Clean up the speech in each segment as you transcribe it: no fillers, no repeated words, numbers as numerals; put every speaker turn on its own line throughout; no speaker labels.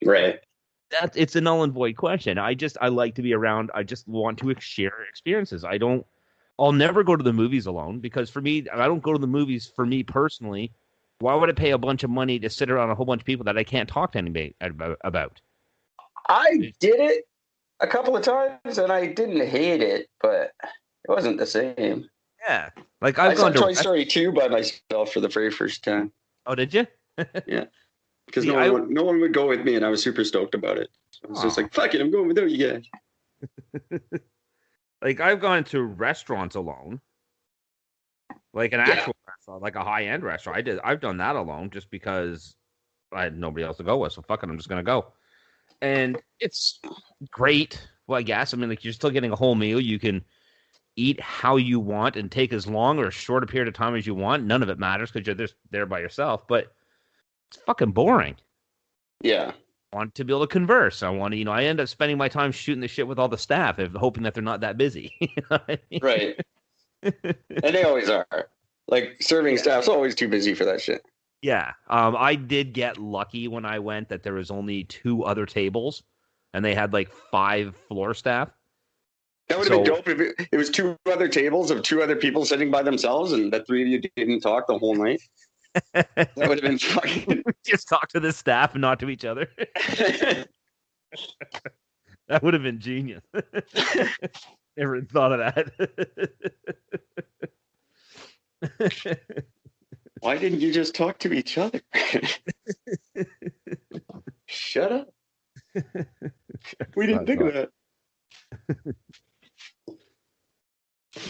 Right.
It's a null and void question. I like to be around. I just want to share experiences. I'll never go to the movies alone because for me, I don't go to the movies for me personally. Why would I pay a bunch of money to sit around a whole bunch of people that I can't talk to anybody about?
I did it a couple of times and I didn't hate it, but it wasn't the same.
Yeah, like
I
I've
saw
gone to
Toy Story 2 by myself for the very first time.
Oh, did you?
Yeah. Because
See, I
no one would go with me and I was super stoked about it. So I was just
Aw.
like, fuck it, I'm going without you guys.
Like I've gone to restaurants alone, like an
Yeah.
actual restaurant, like a high end restaurant. I've done that alone just because I had nobody else to go with. So fuck it, I'm just gonna go. And it's great. Well, I guess. I mean, like you're still getting a whole meal. You can eat how you want and take as long or as short a period of time as you want. None of it matters because you're just there by yourself. But it's fucking boring.
Yeah.
I want to be able to converse. I want to, I end up spending my time shooting the shit with all the staff, hoping that they're not that busy. You know what I
Right.
mean?
And they always are. Like serving
Yeah.
staff's always too busy for that shit.
Yeah. I did get lucky when I went that there was only two other tables and they had like five floor staff.
That would have been
So
dope if it was two other tables of two other people sitting by themselves and the three of you didn't talk the whole night. That would have been fucking.
just talk to the staff and not to each other. That would have been genius. Never thought of that.
Why didn't you just talk to each other? Shut up. We didn't think of that.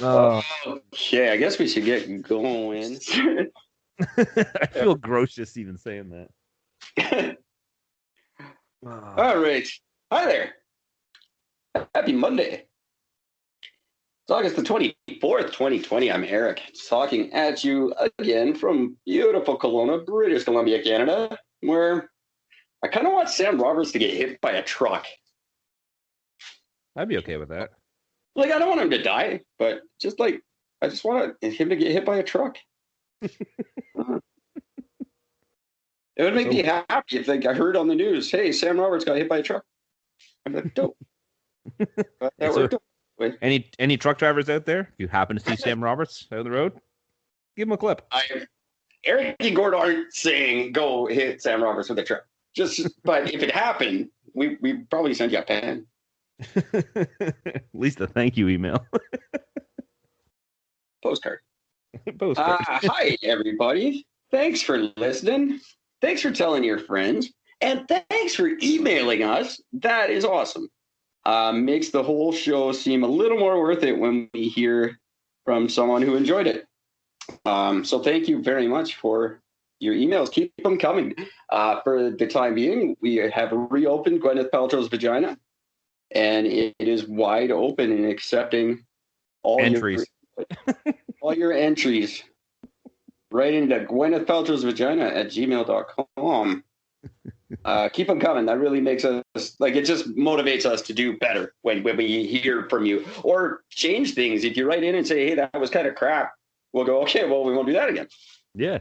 Okay, I guess we should get going.
I feel gross just even saying that.
All right. Hi there. Happy Monday. It's August the 24th, 2020. I'm Eric, talking at you again from beautiful Kelowna, British Columbia, Canada, where I kind of want Sam Roberts to get hit by a truck.
I'd be okay with that.
Like, I don't want him to die, but just like, I just want him to get hit by a truck. It would make me happy if like, I heard on the news, hey, Sam Roberts got hit by a truck. I'm like, dope. That worked out.
Any truck drivers out there? If you happen to see Sam Roberts out on the road, give him a clip.
Eric and Gord aren't saying go hit Sam Roberts with a truck. But if it happened, we probably send you a pen.
At least a thank you email.
Postcard. Hi, everybody. Thanks for listening. Thanks for telling your friends. And thanks for emailing us. That is awesome. Makes the whole show seem a little more worth it when we hear from someone who enjoyed it. So thank you very much for your emails. Keep them coming. For the time being, we have reopened Gwyneth Paltrow's vagina, and it is wide open in accepting all
entries.
All your entries right into Gwyneth Paltrow's vagina at gmail.com. Keep them coming. That really makes us, like, it just motivates us to do better when we hear from you or change things. If you write in and say, hey, that was kind of crap, we'll go, okay, well, we won't do that again.
Yeah.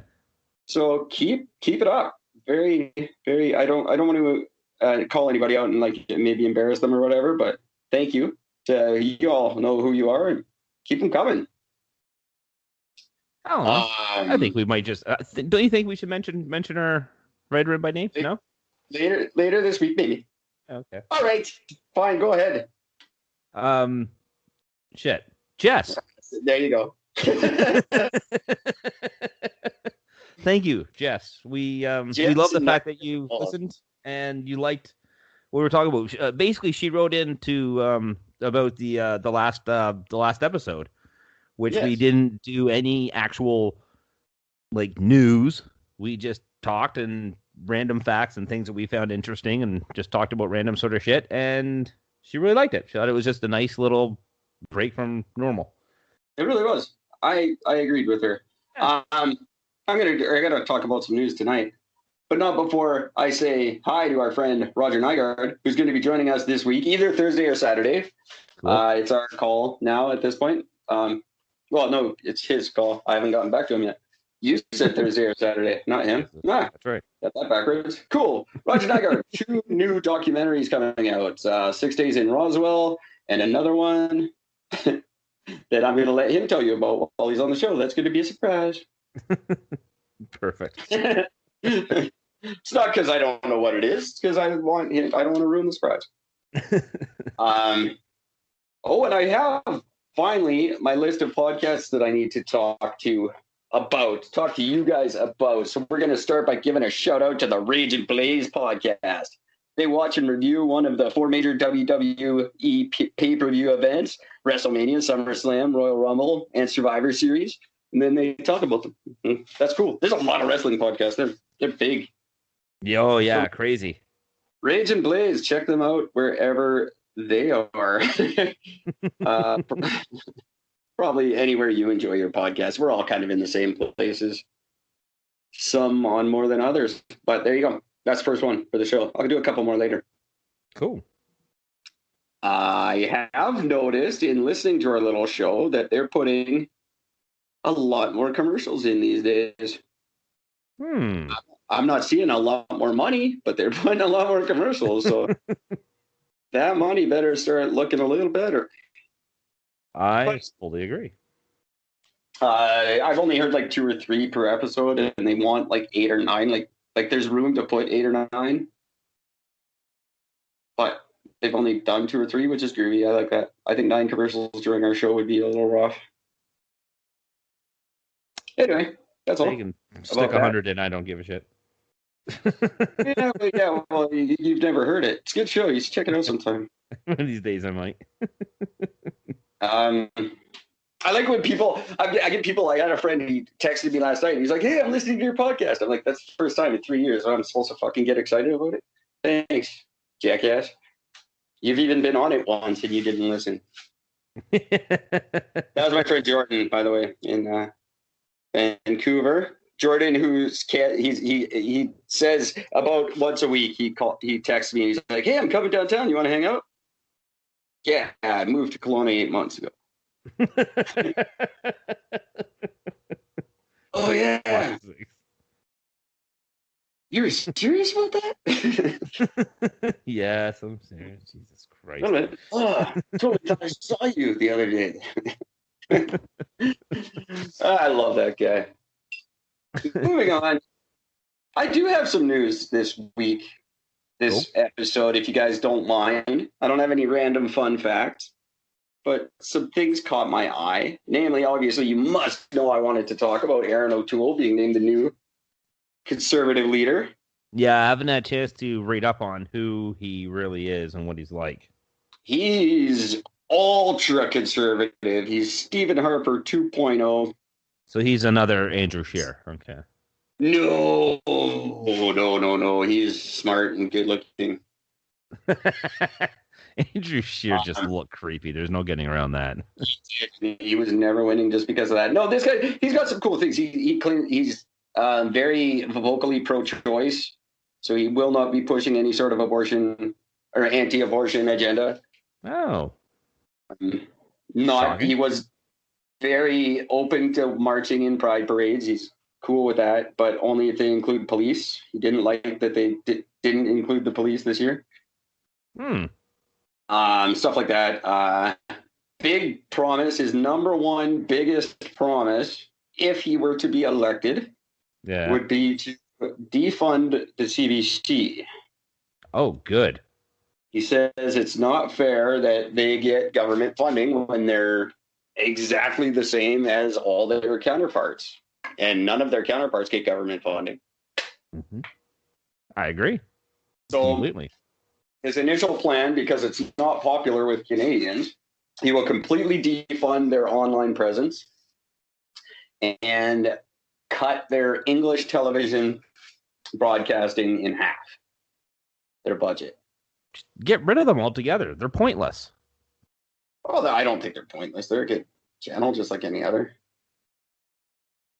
So keep it up. Very, very, I don't want to call anybody out and like maybe embarrass them or whatever, but thank you. You all know who you are and keep them coming.
I don't know. I think we might just. Don't you think we should mention our writer by name? No.
Later this week, maybe.
Okay.
All right. Fine. Go ahead.
Shit. Jess.
There you go.
Thank you, Jess. We love the fact that you listened and you liked what we were talking about. Basically, she wrote in to about the last episode, which we didn't do any actual like news. We just talked and random facts and things that we found interesting and just talked about random sort of shit. And she really liked it. She thought it was just a nice little break from normal.
It really was. I agreed with her. Yeah. I gotta talk about some news tonight, but not before I say hi to our friend Roger Nygaard, who's going to be joining us this week, either Thursday or Saturday. Cool. It's our call now at this point. Well, no, it's his call. I haven't gotten back to him yet. You said Thursday or Saturday, not him. Nah,
that's right.
Got that backwards. Cool. Roger Nygaard, 2 new documentaries coming out. 6 Days in Roswell and another one that I'm going to let him tell you about while he's on the show. That's going to be a surprise.
Perfect.
It's not because I don't know what it is. It's because I don't want to ruin the surprise. And I have finally my list of podcasts that I need to talk to you guys about. So we're going to start by giving a shout out to the Rage and Blaze podcast. They watch and review one of the 4 major WWE pay-per-view events: WrestleMania, SummerSlam, Royal Rumble, and Survivor Series. And then they talk about them. That's cool. There's a lot of wrestling podcasts. They're big.
Oh, yeah, so, crazy.
Rage and Blaze, check them out wherever they are. Probably anywhere you enjoy your podcast. We're all kind of in the same places. Some on more than others. But there you go. That's the first one for the show. I'll do a couple more later.
Cool.
I have noticed in listening to our little show that they're putting a lot more commercials in these days. I'm not seeing a lot more money, but they're putting a lot more commercials. So that money better start looking a little better.
I fully agree.
I've only heard like 2 or 3 per episode, and they want like 8 or 9. Like there's room to put 8 or 9, but they've only done 2 or 3, which is groovy. I like that. I think 9 commercials during our show would be a little rough. Anyway, that's all.
You can stick 100 in. I don't give a shit.
yeah. Well, you've never heard it. It's a good show. You should check it out sometime.
One of these days, I might.
I like when people. I get people. I had a friend. He texted me last night. And he's like, "Hey, I'm listening to your podcast." I'm like, "That's the first time in 3 years. I'm supposed to fucking get excited about it." Thanks, jackass. You've even been on it once and you didn't listen. That was my friend Jordan, by the way, in Vancouver. Jordan, he says about once a week he texts me and he's like, "Hey, I'm coming downtown. You want to hang out?" Yeah, I moved to Kelowna 8 months ago. Oh yeah. You're serious about that?
Yes, I'm serious. Jesus Christ.
Wait a minute. Oh, I totally thought I saw you the other day. I love that guy. Moving on. I do have some news this week, this episode, if you guys don't mind. I don't have any random fun facts, but some things caught my eye. Namely, obviously, you must know I wanted to talk about Erin O'Toole being named the new Conservative leader.
Yeah, I haven't had a chance to read up on who he really is and what he's like.
He's ultra conservative. He's Stephen Harper 2.0.
So he's another Andrew Scheer. Okay.
No. He's smart and good looking.
Andrew Scheer just looked creepy. There's no getting around that.
He was never winning just because of that. No, this guy, he's got some cool things. He's very vocally pro-choice, so he will not be pushing any sort of abortion or anti-abortion agenda.
Oh.
He was very open to marching in pride parades. He's cool with that, but only if they include police. He didn't like that they didn't include the police this year. Stuff like that. Big promise, his number one biggest promise, if he were to be elected, would be to defund the CBC.
Oh, good.
He says it's not fair that they get government funding when they're exactly the same as all their counterparts. And none of their counterparts get government funding.
Mm-hmm. I agree.
So
completely.
His initial plan, because it's not popular with Canadians, he will completely defund their online presence and cut their English television broadcasting in half, their budget.
Get rid of them altogether. They're pointless.
Oh, I don't think they're pointless. They're a good channel, just like any other.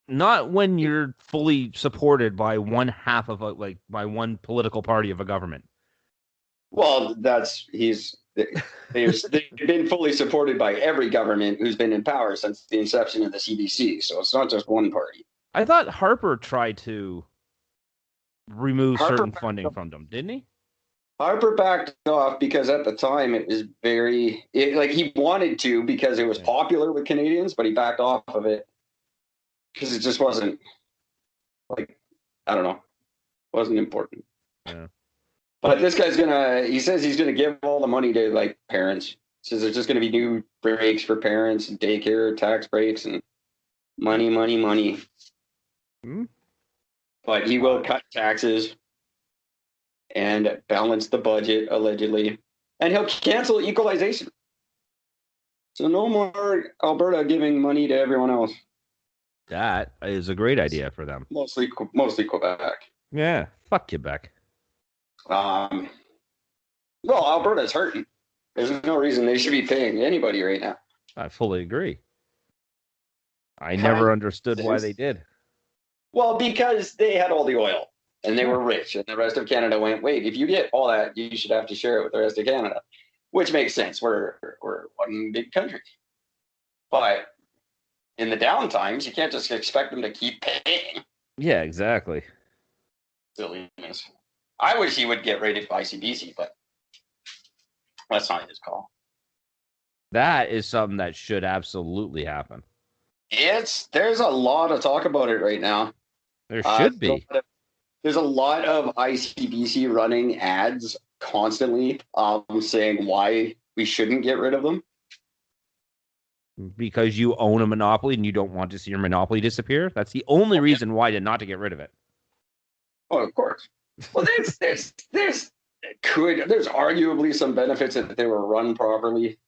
Not when you're fully supported by one half of by one political party of a government.
Well, they've been fully supported by every government who's been in power since the inception of the CBC. So it's not just one party.
I thought Harper tried to remove certain funding from them, didn't he?
Harper backed off because at the time it was he wanted to because it was popular with Canadians, but he backed off of it because it just wasn't wasn't important.
Yeah.
But this guy's he says he's gonna give all the money to parents. He says there's just gonna be new breaks for parents, and daycare, tax breaks, and money.
Mm-hmm.
But he will cut taxes and balance the budget, allegedly. And he'll cancel equalization. So no more Alberta giving money to everyone else.
That is a great idea for them.
Mostly Quebec.
Yeah, fuck Quebec.
Well, Alberta's hurting. There's no reason they should be paying anybody right now.
I fully agree. I never understood why they did.
Well, because they had all the oil. And they were rich, and the rest of Canada went, wait, if you get all that, you should have to share it with the rest of Canada, which makes sense. We're one big country. But in the down times, you can't just expect them to keep paying.
Yeah, exactly.
Silliness. I wish he would get rid of ICBC, but that's not his call.
That is something that should absolutely happen.
There's a lot of talk about it right now.
There should be.
There's a lot of ICBC running ads constantly saying why we shouldn't get rid of them.
Because you own a monopoly and you don't want to see your monopoly disappear? That's the only reason why not to get rid of it.
Oh, of course. Well, there's arguably some benefits that they were run properly.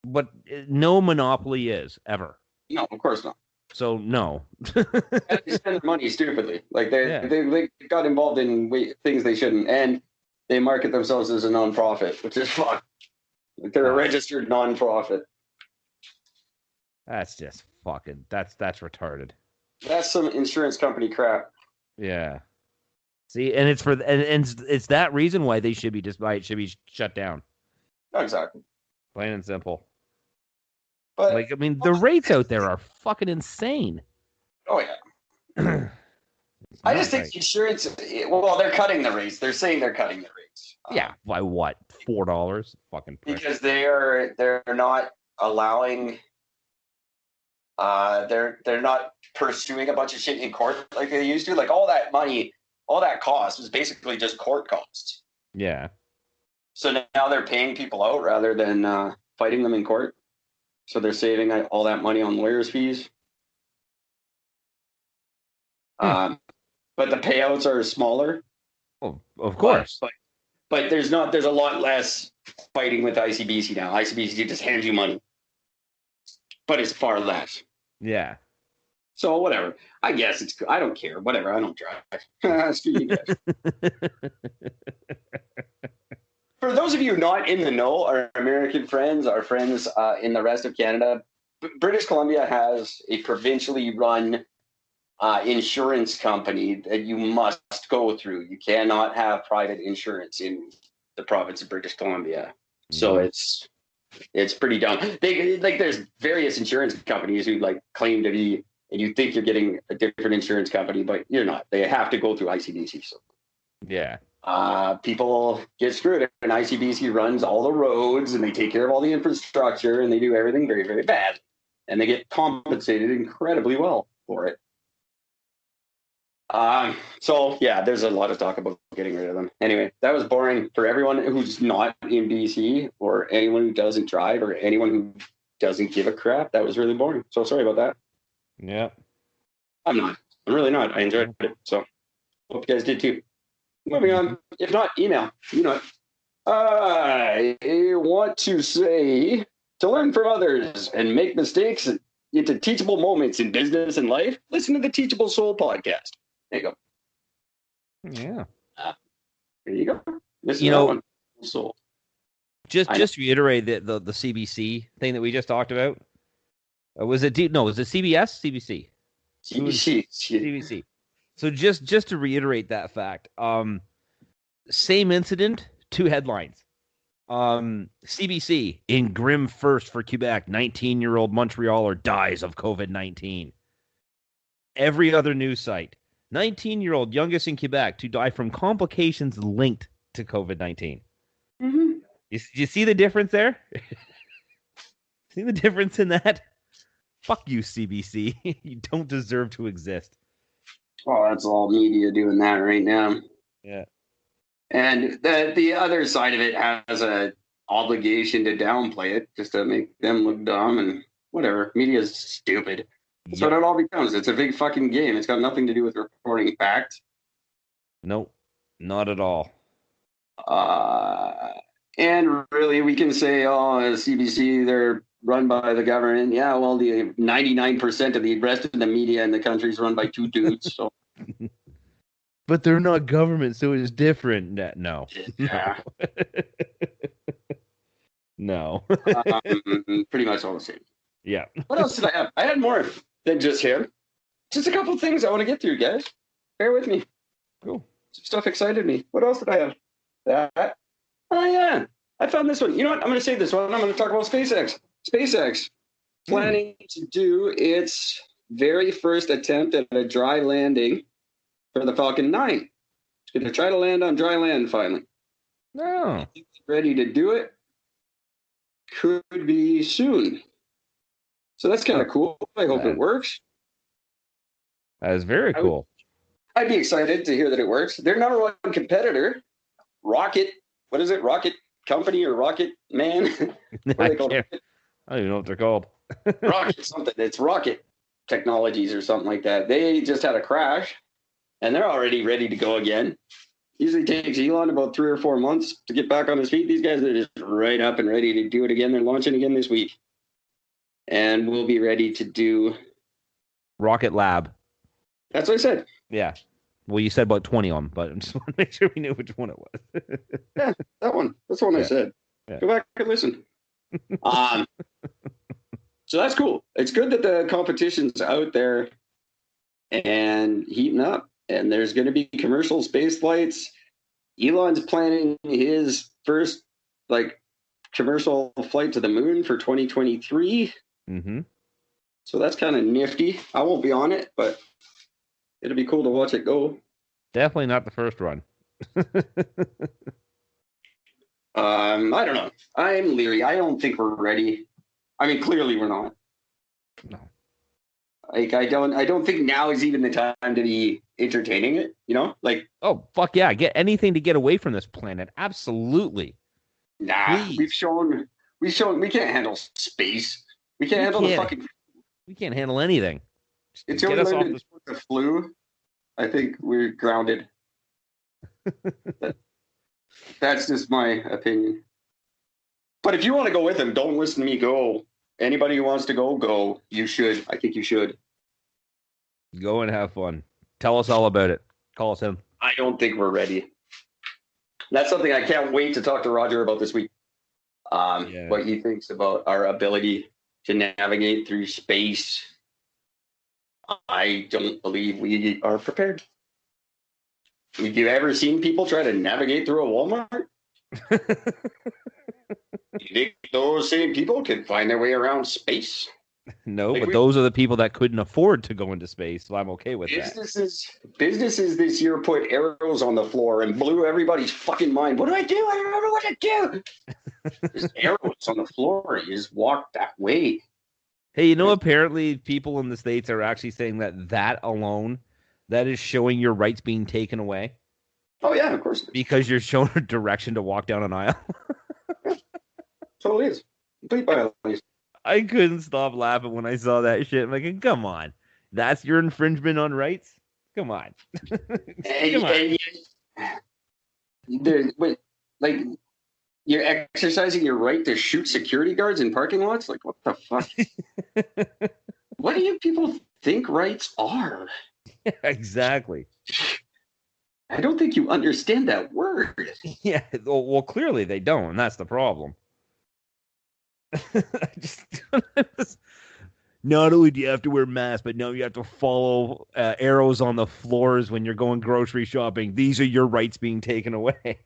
But no monopoly is, ever.
No, of course not.
So no.
They spend money stupidly. They got involved in things they shouldn't, and they market themselves as a nonprofit, which is fucked. They're a registered nonprofit.
That's just fucking. That's retarded.
That's some insurance company crap.
Yeah. See, and it's it's that reason why they should be it should be shut down.
Exactly.
Plain and simple.
But
the rates out there are fucking insane.
Oh yeah. I just think insurance. Well, they're cutting the rates. They're saying they're cutting the rates.
Yeah, by what? $4? Fucking prick.
Because they're not allowing. They're not pursuing a bunch of shit in court like they used to. Like all that money, all that cost was basically just court costs.
Yeah.
So now they're paying people out rather than fighting them in court. So they're saving all that money on lawyers' fees. But the payouts are smaller.
Well, of course.
But there's a lot less fighting with ICBC now. ICBC just hands you money. But it's far less.
Yeah.
So whatever. I guess I don't care. Whatever. I don't drive. Screw you guys. For those of you not in the know, our American friends, our friends in the rest of Canada, British Columbia has a provincially run insurance company that you must go through. You cannot have private insurance in the province of British Columbia. So it's pretty dumb. There's various insurance companies who claim to be, and you think you're getting a different insurance company, but you're not. They have to go through ICBC. So
yeah.
People get screwed, and ICBC runs all the roads, and they take care of all the infrastructure, and they do everything very, very bad, and they get compensated incredibly well for it. So yeah, there's a lot of talk about getting rid of them. Anyway, that was boring for everyone who's not in BC, or anyone who doesn't drive, or anyone who doesn't give a crap. That was really boring. So sorry about that.
Yeah.
I'm really not. I enjoyed it. So hope you guys did too. Moving on. If not, email. You know it. I want to say, to learn from others and make mistakes into teachable moments in business and life, listen to the Teachable Soul podcast. There you go.
Yeah.
There you go. Listen to that one. Soul.
Just to reiterate the CBC thing that we just talked about. Was it CBS? CBC. CBC. So just to reiterate that fact, same incident, two headlines. CBC, in grim first for Quebec, 19-year-old Montrealer dies of COVID-19. every other news site. 19-year-old youngest in Quebec to die from complications linked to COVID-19.
Mm-hmm.
You see the difference there? See the difference in that? Fuck you, CBC. You don't deserve to exist.
Oh, that's all media doing that right now.
Yeah.
And the other side of it has a obligation to downplay it just to make them look dumb and whatever. Media is stupid. That's what it all becomes. It's a big fucking game. It's got nothing to do with reporting facts.
Nope, not at all.
And really, we can say, oh, CBC, they're run by the government. Yeah, well, the 99% of the rest of the media in the country is run by two dudes. So.
But they're not government, so it's different. No.
Yeah.
No.
Pretty much all the same.
Yeah.
What else did I have? I had more than just him. Just a couple of things I want to get through, guys. Bear with me.
Cool.
Some stuff excited me. What else did I have? That. Oh, yeah. I found this one. You know what? I'm going to say this one. I'm going to talk about SpaceX. SpaceX planning to do its very first attempt at a dry landing for the Falcon 9. It's going to try to land on dry land finally.
No.
Ready to do it. Could be soon. So that's kind of cool. I hope it works.
That is very cool.
I'd be excited to hear that it works. Their number one competitor, Rocket, what is it? Rocket Company or Rocket Man? What are they called?
I don't even know what they're called.
Rocket something. It's Rocket Technologies or something like that. They just had a crash, and they're already ready to go again. Usually takes Elon about 3 or 4 months to get back on his feet. These guys are just right up and ready to do it again. They're launching again this week. And we'll be ready to do...
Rocket Lab.
That's what I said.
Yeah. Well, you said about 20 on them, but I just want to make sure we knew which one it was.
Yeah, that one. That's the one I said. Yeah. Go back and listen. So that's cool. It's good that the competition's out there and heating up. And there's going to be commercial space flights. Elon's planning his first commercial flight to the moon for 2023.
Mm-hmm.
So that's kind of nifty. I won't be on it, but it'll be cool to watch it go.
Definitely not the first run.
I don't know. I'm leery. I don't think we're ready. I mean, clearly we're not.
No.
I don't think now is even the time to be entertaining it, you know?
Oh, fuck yeah. Get anything to get away from this planet. Absolutely.
Nah, please. We've shown we can't handle space. We can't handle the fucking... We
can't handle anything.
It's only limited to the flu. I think we're grounded. That's just my opinion. But if you want to go with him, don't listen to me. Go. Anybody who wants to go, go. You should. I think you should.
Go and have fun. Tell us all about it. Call us in.
I don't think we're ready. That's something I can't wait to talk to Roger about this week. What he thinks about our ability to navigate through space. I don't believe we are prepared. Have you ever seen people try to navigate through a Walmart? You think those same people can find their way around space?
No, but those are the people that couldn't afford to go into space, so I'm okay with
that. Businesses this year put arrows on the floor and blew everybody's fucking mind. What do? I don't know what to do. There's arrows on the floor. You just walk that way.
Hey, apparently people in the States are actually saying that alone, that is showing your rights being taken away.
Oh, yeah, of course.
Because you're shown a direction to walk down an aisle.
Yeah, totally is. Complete violation.
I couldn't stop laughing when I saw that shit. I'm like, come on. That's your infringement on rights? Come on.
You're exercising your right to shoot security guards in parking lots? Like, what the fuck? What do you people think rights are?
Yeah, exactly.
I don't think you understand that word.
Yeah, well, clearly they don't, and that's the problem. Not only do you have to wear masks, but now you have to follow arrows on the floors when you're going grocery shopping. These are your rights being taken away.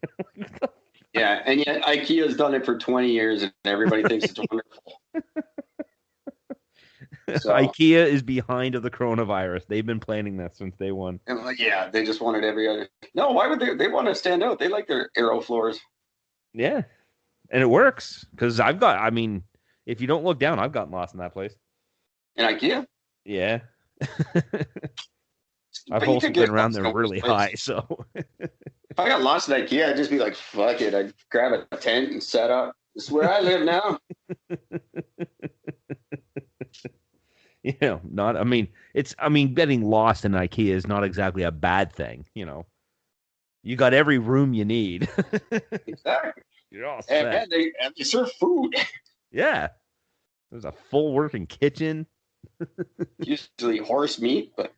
Yeah, and yet IKEA's done it for 20 years, and everybody thinks it's wonderful.
So, IKEA is behind of the coronavirus. They've been planning that since day one.
Yeah, they just wanted every other. No, why would they? They want to stand out. They like their aero floors.
Yeah, and it works because I mean, if you don't look down, I've gotten lost in that place.
In IKEA?
Yeah. I've also been around there really high, so.
If I got lost in IKEA, I'd just be like, fuck it. I'd grab a tent and set up. This is where I live now.
Getting lost in IKEA is not exactly a bad thing, You got every room you need.
Exactly.
You're all set.
And they serve food.
Yeah. There's a full working kitchen.
Usually horse meat, but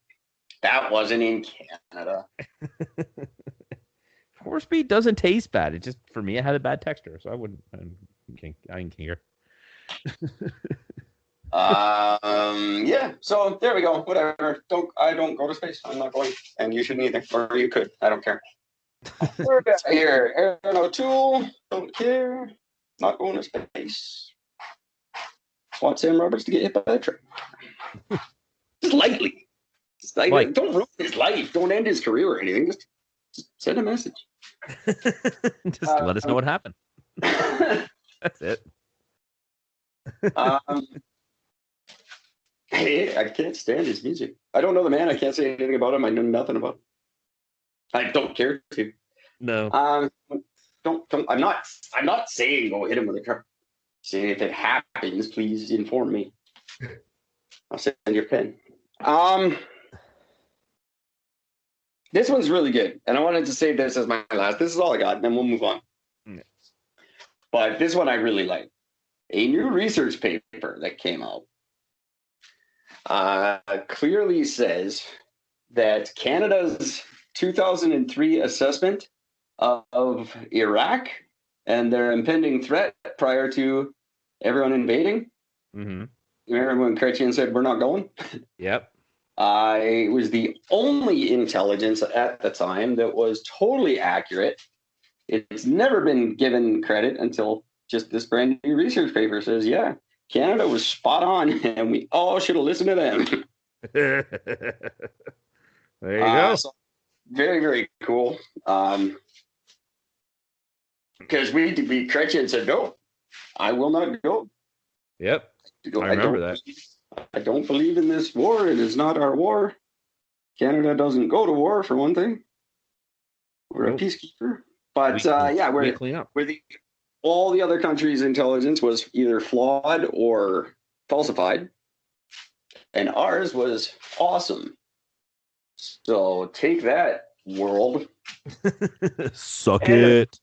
that wasn't in Canada.
Horse meat doesn't taste bad. It just, for me, it had a bad texture, so I didn't care.
Yeah. So there we go. Whatever. I don't go to space. I'm not going, and you shouldn't either. Or you could. I don't care. We're back here. Aaron O'Toole. Don't care. Not going to space. Want Sam Roberts to get hit by a truck. Just lightly. Don't ruin his life. Don't end his career or anything. Just send a message.
Just let us know what happened. That's it.
Hey, I can't stand his music. I don't know the man. I can't say anything about him. I know nothing about him. I don't care to.
No.
Don't. I'm not saying go hit him with a truck. Saying if it happens, please inform me. I'll send your pen. This one's really good, and I wanted to save this as my last. This is all I got, and then we'll move on.
Yeah.
But this one I really like. A new research paper that came out clearly says that Canada's 2003 assessment of Iraq and their impending threat prior to everyone invading.
Mm-hmm.
Remember when Chrétien said, we're not going?
Yep.
It was the only intelligence at the time that was totally accurate. It's never been given credit until just this brand new research paper says, yeah, Canada was spot on, and we all should have listened to them.
There you go.
So very, very cool. Because we Chrétien said, no, I will not go.
Yep. I remember that.
I don't believe in this war. It is not our war. Canada doesn't go to war, for one thing. We're a peacekeeper. But we're
clean up.
All the other countries' intelligence was either flawed or falsified, and ours was awesome. So take that, world.
Suck it.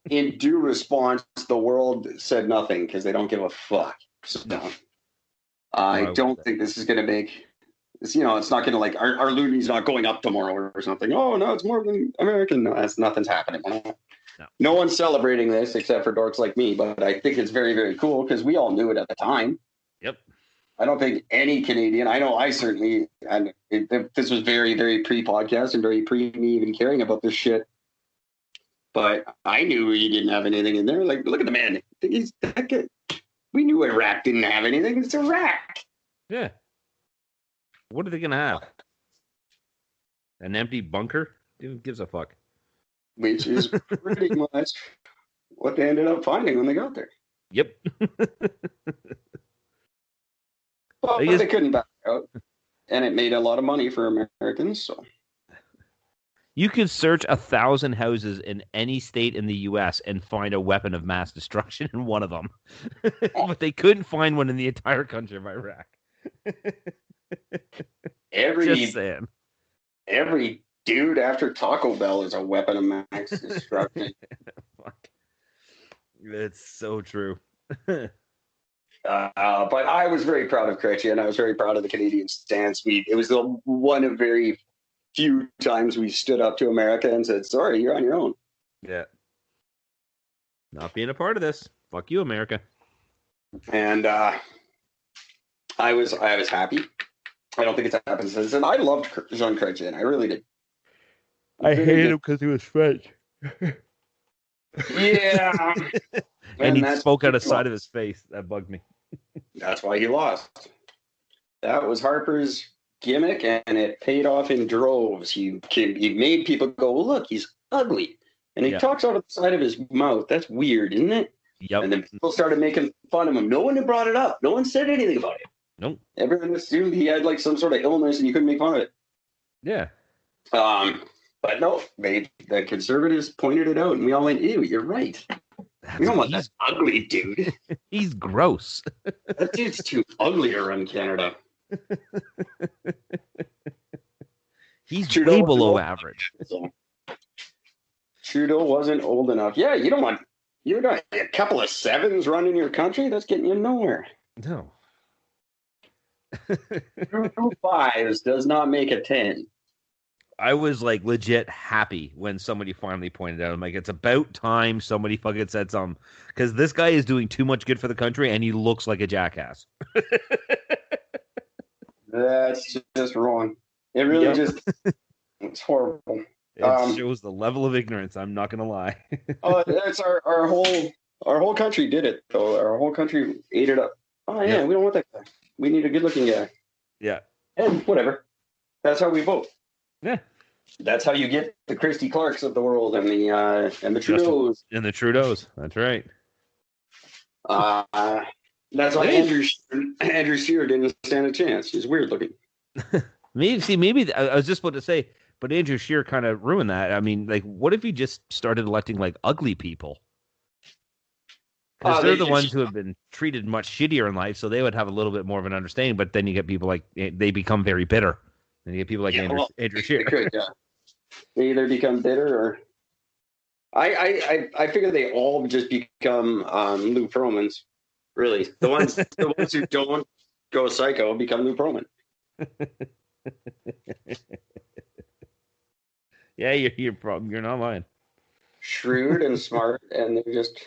In due response, the world said nothing because they don't give a fuck. So
No.
I don't think this is going to make. It's not going to like our loony's not going up tomorrow or something. Oh no, it's more than American. No, nothing's happening. No one's celebrating this except for dorks like me, but I think it's very, very cool because we all knew it at the time.
Yep.
I don't think any Canadian, I know I certainly, and this was very, very pre-podcast and very pre me even caring about this shit. But I knew he didn't have anything in there. Like, look at the man. We knew Iraq didn't have anything. It's Iraq.
Yeah. What are they going to have? An empty bunker? Who gives a fuck?
Which is pretty much what they ended up finding when they got there.
Yep.
But they couldn't back out. And it made a lot of money for Americans. So
you could search 1,000 houses in any state in the U.S. and find a weapon of mass destruction in one of them. But they couldn't find one in the entire country of Iraq. Just saying.
Every dude after Taco Bell is a weapon of mass destruction.
It's so true.
But I was very proud of Chrétien, and I was very proud of the Canadian stance. It was the one of very few times we stood up to America and said, sorry, you're on your own.
Yeah. Not being a part of this. Fuck you, America.
And I was happy. I don't think it's happened since. And I loved Jean Chrétien. I really did.
I hated him because he was French.
Yeah.
And he spoke out of the side of his face. That bugged me.
That's why he lost. That was Harper's gimmick, and it paid off in droves. He made people go, well, look, he's ugly. And he talks out of the side of his mouth. That's weird, isn't it?
Yep.
And then people started making fun of him. No one had brought it up. No one said anything about it.
Nope.
Everyone assumed he had like some sort of illness and you couldn't make fun of it.
Yeah.
But no, the conservatives pointed it out, and we all went, ew, you're right. We don't want that ugly dude.
He's gross.
That dude's too ugly to run Canada.
He's way below average.
So, Trudeau wasn't old enough. Yeah, you got a couple of sevens running your country. That's getting you nowhere.
No.
2 5s does not make a 10.
I was like legit happy when somebody finally pointed out. I'm like, it's about time somebody fucking said something, because this guy is doing too much good for the country and he looks like a jackass.
That's just wrong. It really it's horrible.
It shows the level of ignorance. I'm not gonna lie.
That's our whole country did it though. Our whole country ate it up. Oh yeah, we don't want that guy. We need a good-looking guy. Yeah, and whatever. That's how we vote.
Yeah,
that's how you get the Christy Clarks of the world and the Trudeaus.
And the Trudeaus. That's right.
That's why Andrew Scheer didn't stand a chance. He's weird looking.
Maybe I was just about to say, but Andrew Scheer kind of ruined that. I mean, like, what if he just started electing like ugly people? Because they're the ones who have been treated much shittier in life, so they would have a little bit more of an understanding. But then you get people like, they become very bitter. And you get people like Andrew Scheer.
They either become bitter or... I figure they all just become Lou Pearlmans. Really. The ones who don't go psycho become Lou Pearlman.
Yeah, you're not lying.
Shrewd and smart, and they're just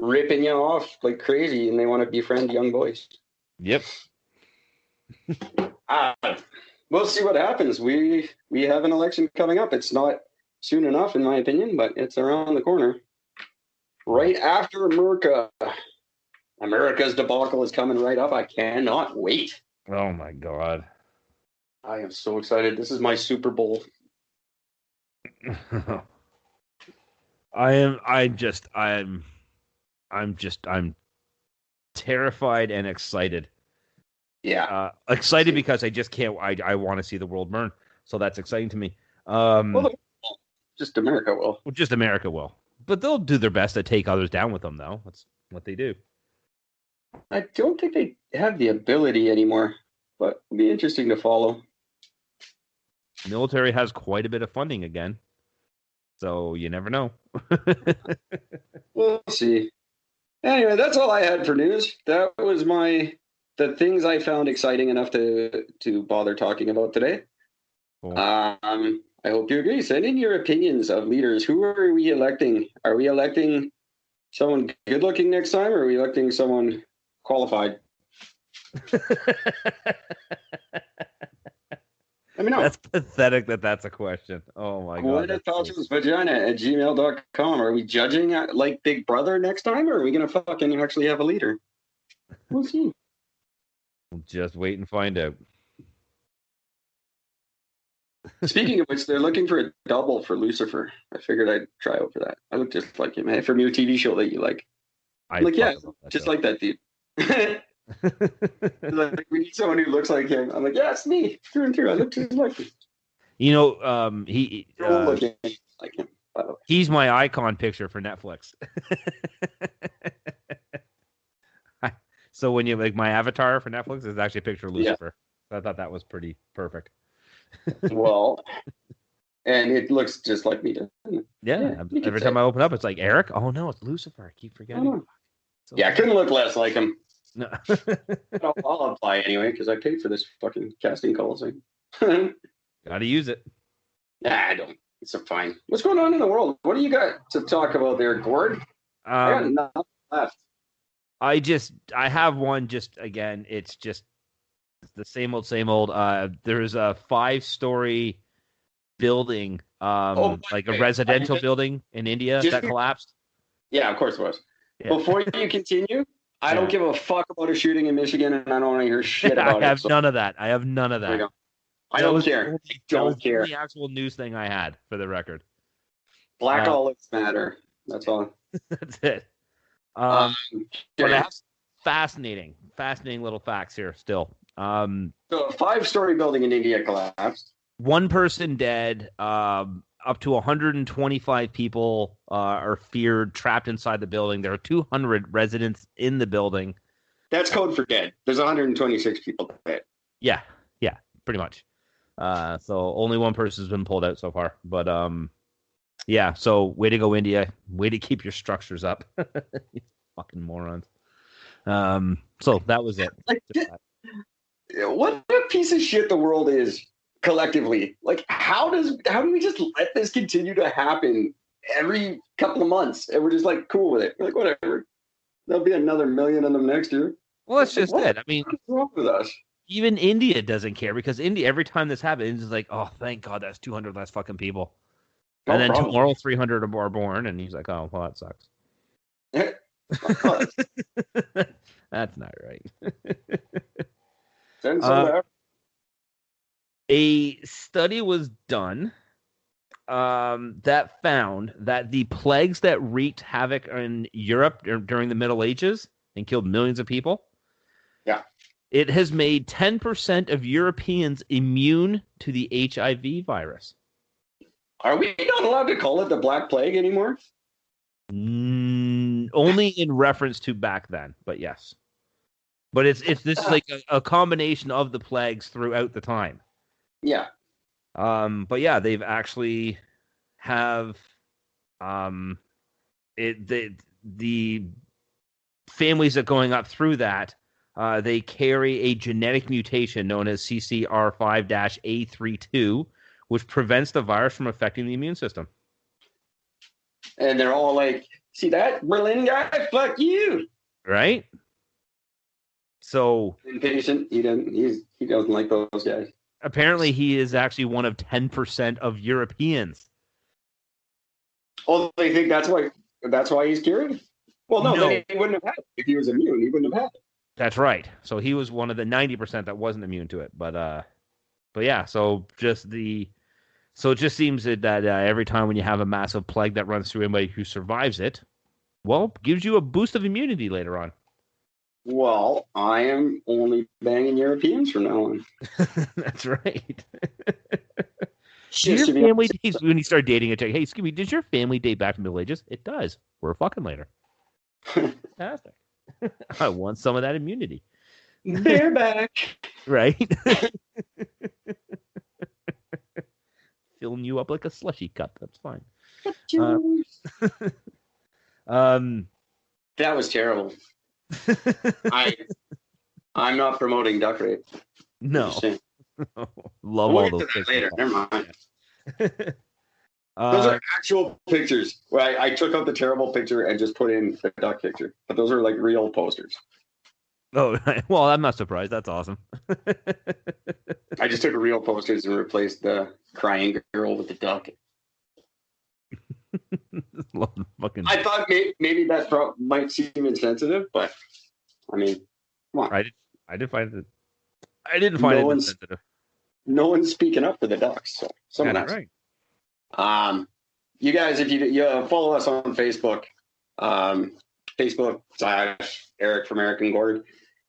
ripping you off like crazy, and they want to befriend young boys.
Yep.
We'll see what happens. We have an election coming up. It's not soon enough, in my opinion, but it's around the corner. Right after America. America's debacle is coming right up. I cannot wait.
Oh my God.
I am so excited. This is my Super Bowl.
I'm terrified and excited.
Yeah.
Excited because I just can't, I want to see the world burn. So that's exciting to me.
Just America will.
Just America will. But they'll do their best to take others down with them, though. That's what they do.
I don't think they have the ability anymore, but it'll be interesting to follow.
The military has quite a bit of funding again, so you never know.
We'll see. Anyway, that's all I had for news. That was the things I found exciting enough to bother talking about today. Cool. I hope you agree. Send in your opinions of leaders. Who are we electing? Are we electing someone good looking next time, or are we electing someone qualified? I mean, no.
That's pathetic that's a question. Oh my God.
Gwyneth Paltrow's vagina at gmail.com. Are we judging like Big Brother next time, or are we going to fucking actually have a leader? We'll see.
We'll just wait and find out.
Speaking of which, they're looking for a double for Lucifer. I figured I'd try out for that. I look just like him. Hey, from your TV show that you like. I'm like, yeah, just like that dude. Like, we need someone who looks like him. I'm like, yeah, it's me through and through. I look just like him.
You know, he
like him.
He's my icon picture for Netflix. So when you like my avatar for Netflix is actually a picture of Lucifer. Yeah. I thought that was pretty perfect.
Well, and it looks just like me.
Yeah. Every time I open up, it's like Eric. Oh no, it's Lucifer. I keep forgetting.
I couldn't look less like him.
No.
I'll apply anyway because I paid for this fucking casting call thing.
Gotta use it.
Nah, I don't. It's fine. What's going on in the world? What do you got to talk about there, Gord? I got nothing left.
I have one. Just again, it's just the same old. There's a 5-story building, like a residential building in India that collapsed.
Yeah, of course it was. Yeah. Before you continue, I don't give a fuck about a shooting in Michigan, and I don't want to hear shit about it.
I have none of that. I don't care. I don't care. The actual news thing I had, for the record.
Black olives matter. That's all.
That's it. But I have fascinating little facts here still. So
a 5-story building in India collapsed.
One person dead. Up to 125 people are feared trapped inside the building. There are 200 residents in the building.
That's code for dead. There's 126 people dead.
Yeah, pretty much. So only one person has been pulled out so far. But yeah, so way to go, India. Way to keep your structures up. You fucking morons. So that was it.
What a piece of shit the world is collectively. Like, how do we just let this continue to happen every couple of months? And we're just like cool with it. We're like, whatever. There'll be another million of them next year.
Well, that's just it. I mean,
what's wrong with us?
Even India doesn't care, because India, every time this happens, it's like, oh, thank God, that's 200 less fucking people. And then tomorrow, 300 are born, and he's like, oh, well, that sucks. That's not right. A study was done that found that the plagues that wreaked havoc in Europe during the Middle Ages and killed millions of people, it has made 10% of Europeans immune to the HIV virus.
Are we not allowed to call it the Black Plague anymore?
Only in reference to back then, but yes. But this is like a combination of the plagues throughout the time.
Yeah.
But yeah, they've actually have the families that going up through that, they carry a genetic mutation known as CCR5-A32, which prevents the virus from affecting the immune system.
And they're all like, see that Berlin guy? Fuck you.
Right? So
impatient. He doesn't like those guys.
Apparently he is actually one of 10% of Europeans.
Oh, they think that's why he's cured? Well, no, he wouldn't have had it. If he was immune, he wouldn't have had it.
That's right. So he was one of the 90% that wasn't immune to it. But yeah, so it just seems that every time when you have a massive plague that runs through anybody who survives it, well, gives you a boost of immunity later on.
Well, I am only banging Europeans from now on.
That's right. Your family dates, when you start dating a chick, hey, excuse me, does your family date back to the Middle Ages? It does. We're fucking later. Fantastic. I want some of that immunity.
They're back.
Right? Filling you up like a slushy cup. That's fine.
That was terrible. I'm not promoting duck rape.
No. Love all those things.
Later. Never mind. Those are actual pictures. Where I took out the terrible picture and just put in the duck picture. But those are like real posters.
Oh, well, I'm not surprised. That's awesome.
I just took real posters and replaced the crying girl with the duck. I thought maybe that might seem insensitive, but I mean, come on.
I didn't find it insensitive.
No one's speaking up for the ducks, so someone else. Right. You guys, if you follow us on Facebook, Facebook/Eric from Eric and Gord,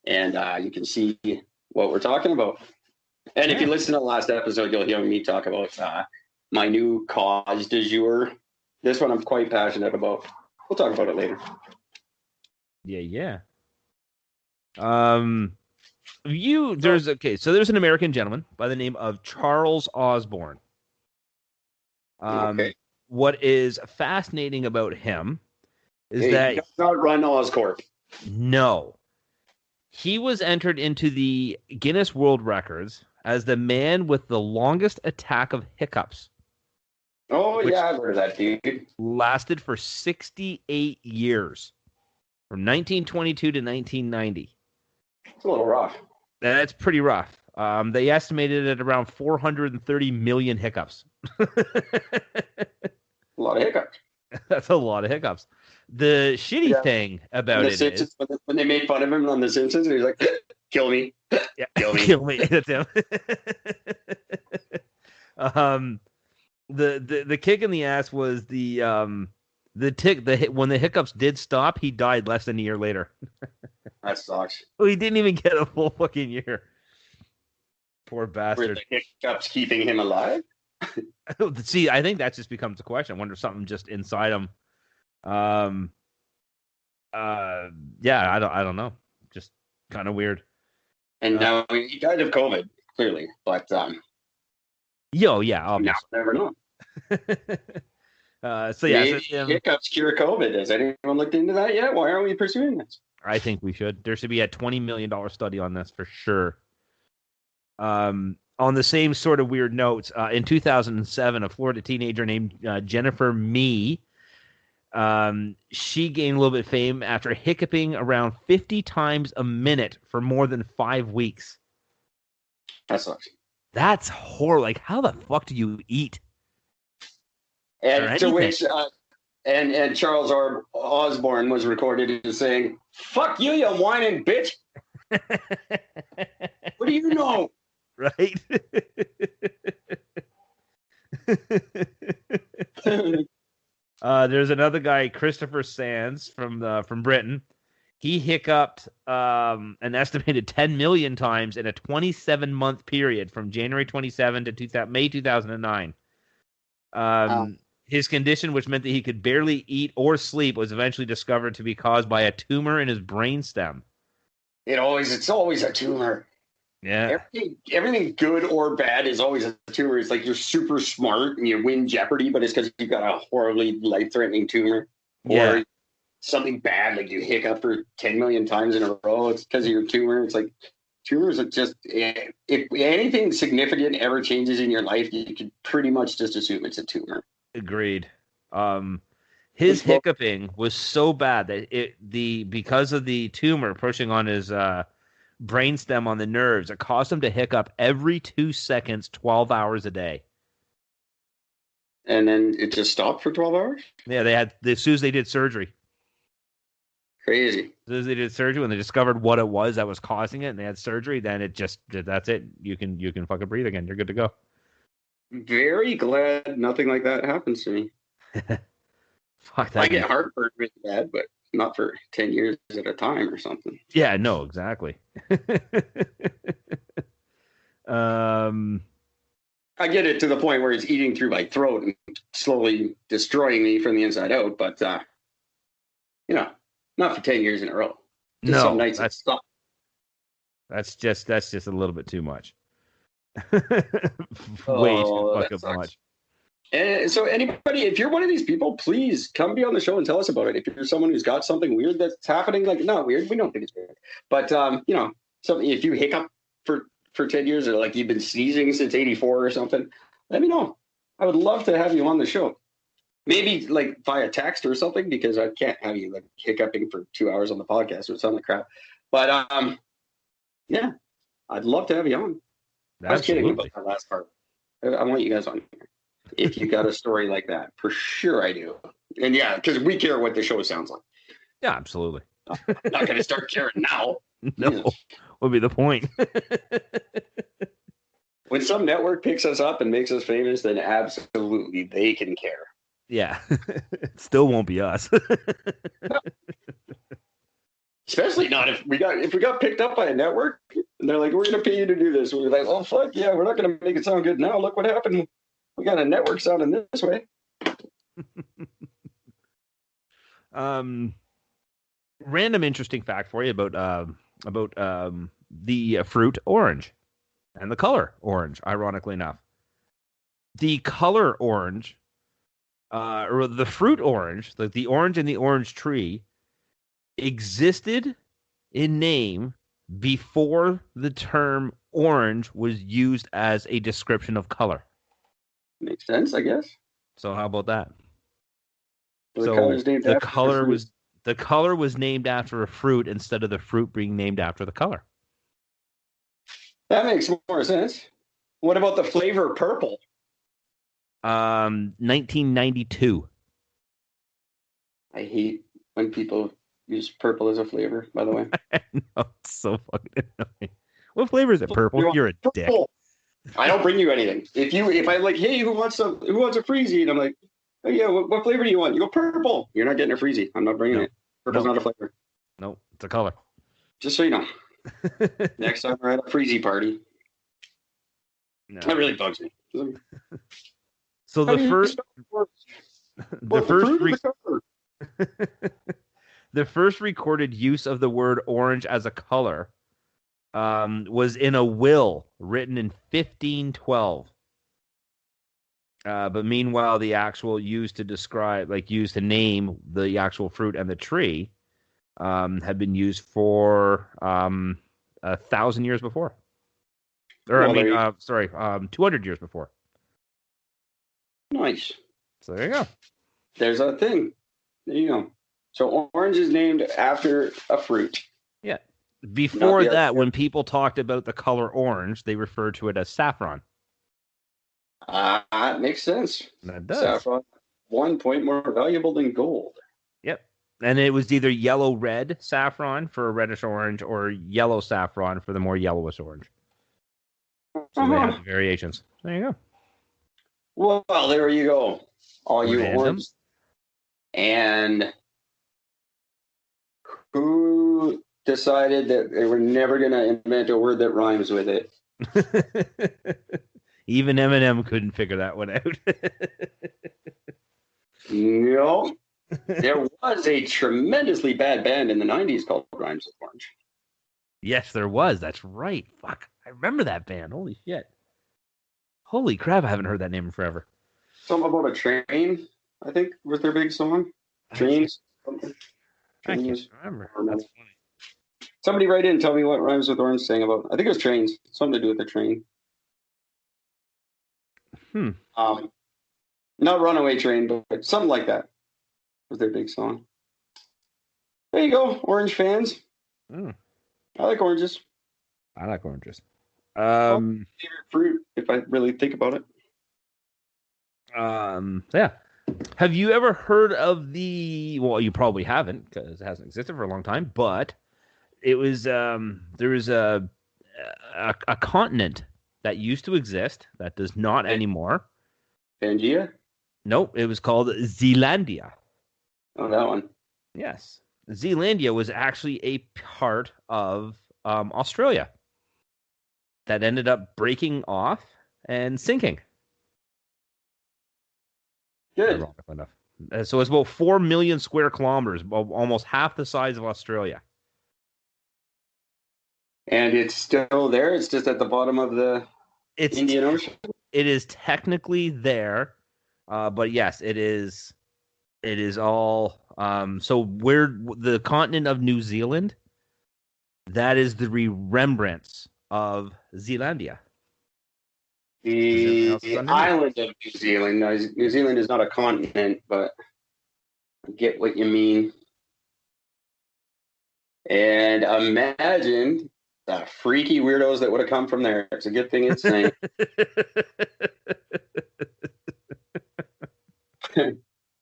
and you can see what we're talking about. And if you listen to the last episode, you'll hear me talk about my new cause du jour. This one I'm quite passionate about. We'll talk about it later.
Yeah. There's an American gentleman by the name of Charles Osborne. What is fascinating about him is that
he does not run Oscorp.
No. He was entered into the Guinness World Records as the man with the longest attack of hiccups.
Oh, yeah, I've heard of that, dude.
Lasted for 68 years, from 1922 to 1990.
It's a little rough.
That's pretty rough. They estimated it at around 430 million hiccups.
A lot of hiccups.
That's a lot of hiccups. The shitty thing about it is
when they made fun of him on The Simpsons, he's like, "Kill me,
yeah,
kill me,
kill me." That's him. The kick in the ass was when the hiccups did stop, he died less than a year later.
That sucks.
Well, he didn't even get a full fucking year. Poor bastard.
Were the hiccups keeping him alive?
See, I think that just becomes a question. I wonder if something just inside him. Yeah, I don't know. Just kind of weird.
And now he died of COVID, clearly, but
yeah, obviously.
Never know.
So yeah,
maybe hiccups cure COVID. Has anyone looked into that yet? Why aren't we pursuing this?
I think we should. There should be a $20 million study on this for sure. On the same sort of weird notes, in 2007, a Florida teenager named Jennifer Mee, she gained a little bit of fame after hiccuping around 50 times a minute for more than 5 weeks.
That sucks.
That's horrible. Like, how the fuck do you eat?
And to which, and Charles Osborne was recorded as saying, "Fuck you, you whining bitch." What do you know?
Right? There's another guy, Christopher Sands from Britain. He hiccuped an estimated 10 million times in a 27-month period from January 27 to May 2009. His condition, which meant that he could barely eat or sleep, was eventually discovered to be caused by a tumor in his brainstem.
It's always a tumor.
Yeah.
Everything good or bad is always a tumor. It's like you're super smart and you win Jeopardy, but it's because you got a horribly life-threatening tumor.
Yeah.
Or something bad, like you hiccup for 10 million times in a row. It's because of your tumor. It's like tumors are just, if anything significant ever changes in your life, you can pretty much just assume it's a tumor.
Agreed. His hiccuping was so bad that because of the tumor pushing on his brainstem on the nerves, it caused him to hiccup every 2 seconds, 12 hours a day.
And then it just stopped for 12 hours?
Yeah, as soon as they did surgery.
Crazy.
As soon as they did surgery, when they discovered what it was that was causing it, and they had surgery, then that's it. You can fucking breathe again. You're good to go.
Very glad nothing like that happens to me.
Fuck that.
I get heartburn really bad, but not for 10 years at a time or something.
Yeah, no, exactly.
I get it to the point where it's eating through my throat and slowly destroying me from the inside out, but not for 10 years in a row.
Just no, some nights that's just a little bit too much. Way too fucking much.
And so anybody, if you're one of these people, please come be on the show and tell us about it. If you're someone who's got something weird that's happening, like not weird, we don't think it's weird, but something, if you hiccup for 10 years or like you've been sneezing since 84 or something, let me know. I would love to have you on the show. Maybe like via text or something, because I can't have you like hiccuping for 2 hours on the podcast or something like crap. But yeah, I'd love to have you on. Absolutely. I was kidding about that last part. I want you guys on here. If you got a story like that, for sure I do. And yeah, because we care what the show sounds like.
Yeah, absolutely.
I'm not going to start caring now.
No, would be the point.
When some network picks us up and makes us famous, then absolutely they can care.
Yeah, it still won't be us.
Especially not if we got picked up by a network and they're like, "We're going to pay you to do this." We're like, "Oh fuck yeah, we're not going to make it sound good now. Look what happened. We got a network sounding this way."
Random interesting fact for you about the fruit orange and the color orange. Ironically enough, the color orange, or the fruit orange, like the orange in the orange tree, existed in name before the term orange was used as a description of color.
Makes sense, I guess.
So how about that?
So the
color was named after a fruit instead of the fruit being named after the color.
That makes more sense. What about the flavor purple?
1992.
I hate when people use purple as a flavor, by the way.
I know, it's so fucking annoying. What flavor is it? Purple? You're a purple.
Dick. I don't bring you anything. If I'm like, hey, who wants a Freezy? And I'm like, oh yeah, what flavor do you want? You go purple. You're not getting a Freezy. I'm not bringing it. Purple's not a flavor.
No, it's a color.
Just so you know. Next time we're at a Freezy party. No. That really bugs me.
So the first recorded use of the word orange as a color was in a will written in 1512. But meanwhile, the actual used to name the actual fruit and the tree had been used for 1,000 years before. Or, 200 years before.
Nice.
So there you go.
There's a thing. There you go. So orange is named after a fruit.
Yeah. Before that, when people talked about the color orange, they referred to it as saffron.
That makes sense.
That does.
Saffron, 1 point more valuable than gold.
Yep. And it was either yellow-red saffron for a reddish orange or yellow saffron for the more yellowish orange. So they have the variations. There you go.
Well, there you go. All you orange. And who decided that they were never going to invent a word that rhymes with it?
Even Eminem couldn't figure that one out.
No. There was a tremendously bad band in the 90s called Rhymes with Orange.
Yes, there was. That's right. Fuck. I remember that band. Holy shit. Holy crap, I haven't heard that name in forever.
Something about a train, I think, was their big song. Trains.
I can't remember. That's funny.
Somebody write in and tell me what Rhymes with Orange sang about. I think it was trains. Something to do with the train. Not Runaway Train, but something like that was their big song. There you go, Orange fans. I like oranges.
I like oranges.
Favorite fruit, if I really think about it.
Yeah. Have you ever heard of well, you probably haven't because it hasn't existed for a long time, but it was, there was a continent that used to exist that does not anymore.
Pangaea?
Nope, it was called Zealandia.
Oh, that one.
Yes. Zealandia was actually a part of Australia that ended up breaking off and sinking.
Good.
Enough. So it's about 4 million square kilometers, almost half the size of Australia. And
it's still there? It's just at the bottom of the Indian Ocean?
It is technically there, but yes, it is. It is all. So where the continent of New Zealand, that is the remembrance of Zealandia.
The island of New Zealand. New Zealand is not a continent, but I get what you mean. And imagine the freaky weirdos that would have come from there. It's a good thing it's sank.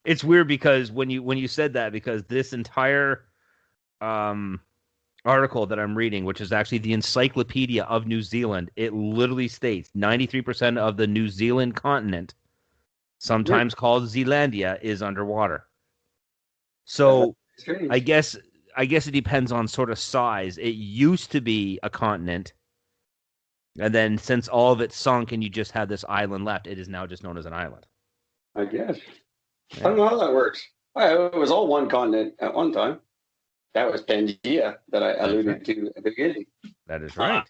It's weird because when you said that, because this entire article that I'm reading, which is actually the Encyclopedia of New Zealand, it literally states 93% of the New Zealand continent, sometimes called Zealandia, is underwater. So I guess it depends on sort of size. It used to be a continent, and then since all of it sunk and you just had this island left, it is now just known as an island.
I guess. Yeah. I don't know how that works. It was all one continent at one time. That was Pangaea that I alluded to at the beginning.
That is right.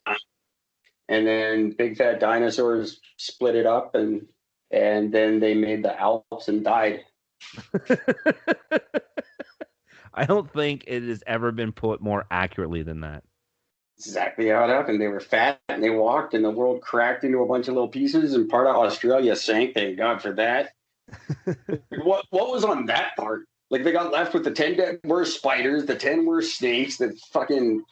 And then big fat dinosaurs split it up, and then they made the Alps and died.
I don't think it has ever been put more accurately than that.
Exactly how it happened. They were fat and they walked, and the world cracked into a bunch of little pieces, and part of Australia sank. Thank God for that. What was on that part? Like, they got left with the 10 worst spiders, the 10 worst snakes, the fucking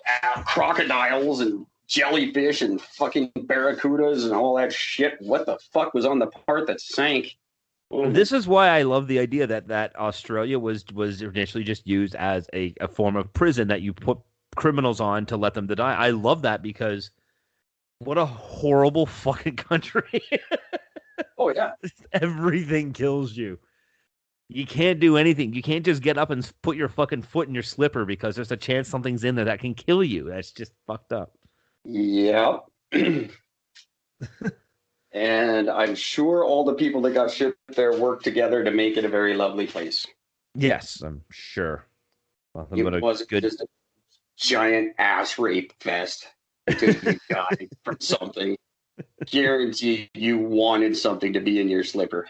crocodiles and jellyfish and fucking barracudas and all that shit. What the fuck was on the part that sank?
This is why I love the idea that Australia was initially just used as a form of prison that you put criminals on to let them to die. I love that because what a horrible fucking country.
Oh, yeah.
Everything kills you. You can't do anything. You can't just get up and put your fucking foot in your slipper because there's a chance something's in there that can kill you. That's just fucked up.
Yep. And I'm sure all the people that got shipped there worked together to make it a very lovely place.
Yes, I'm sure.
It wasn't just a giant ass rape fest because you died from something. Guaranteed you wanted something to be in your slipper.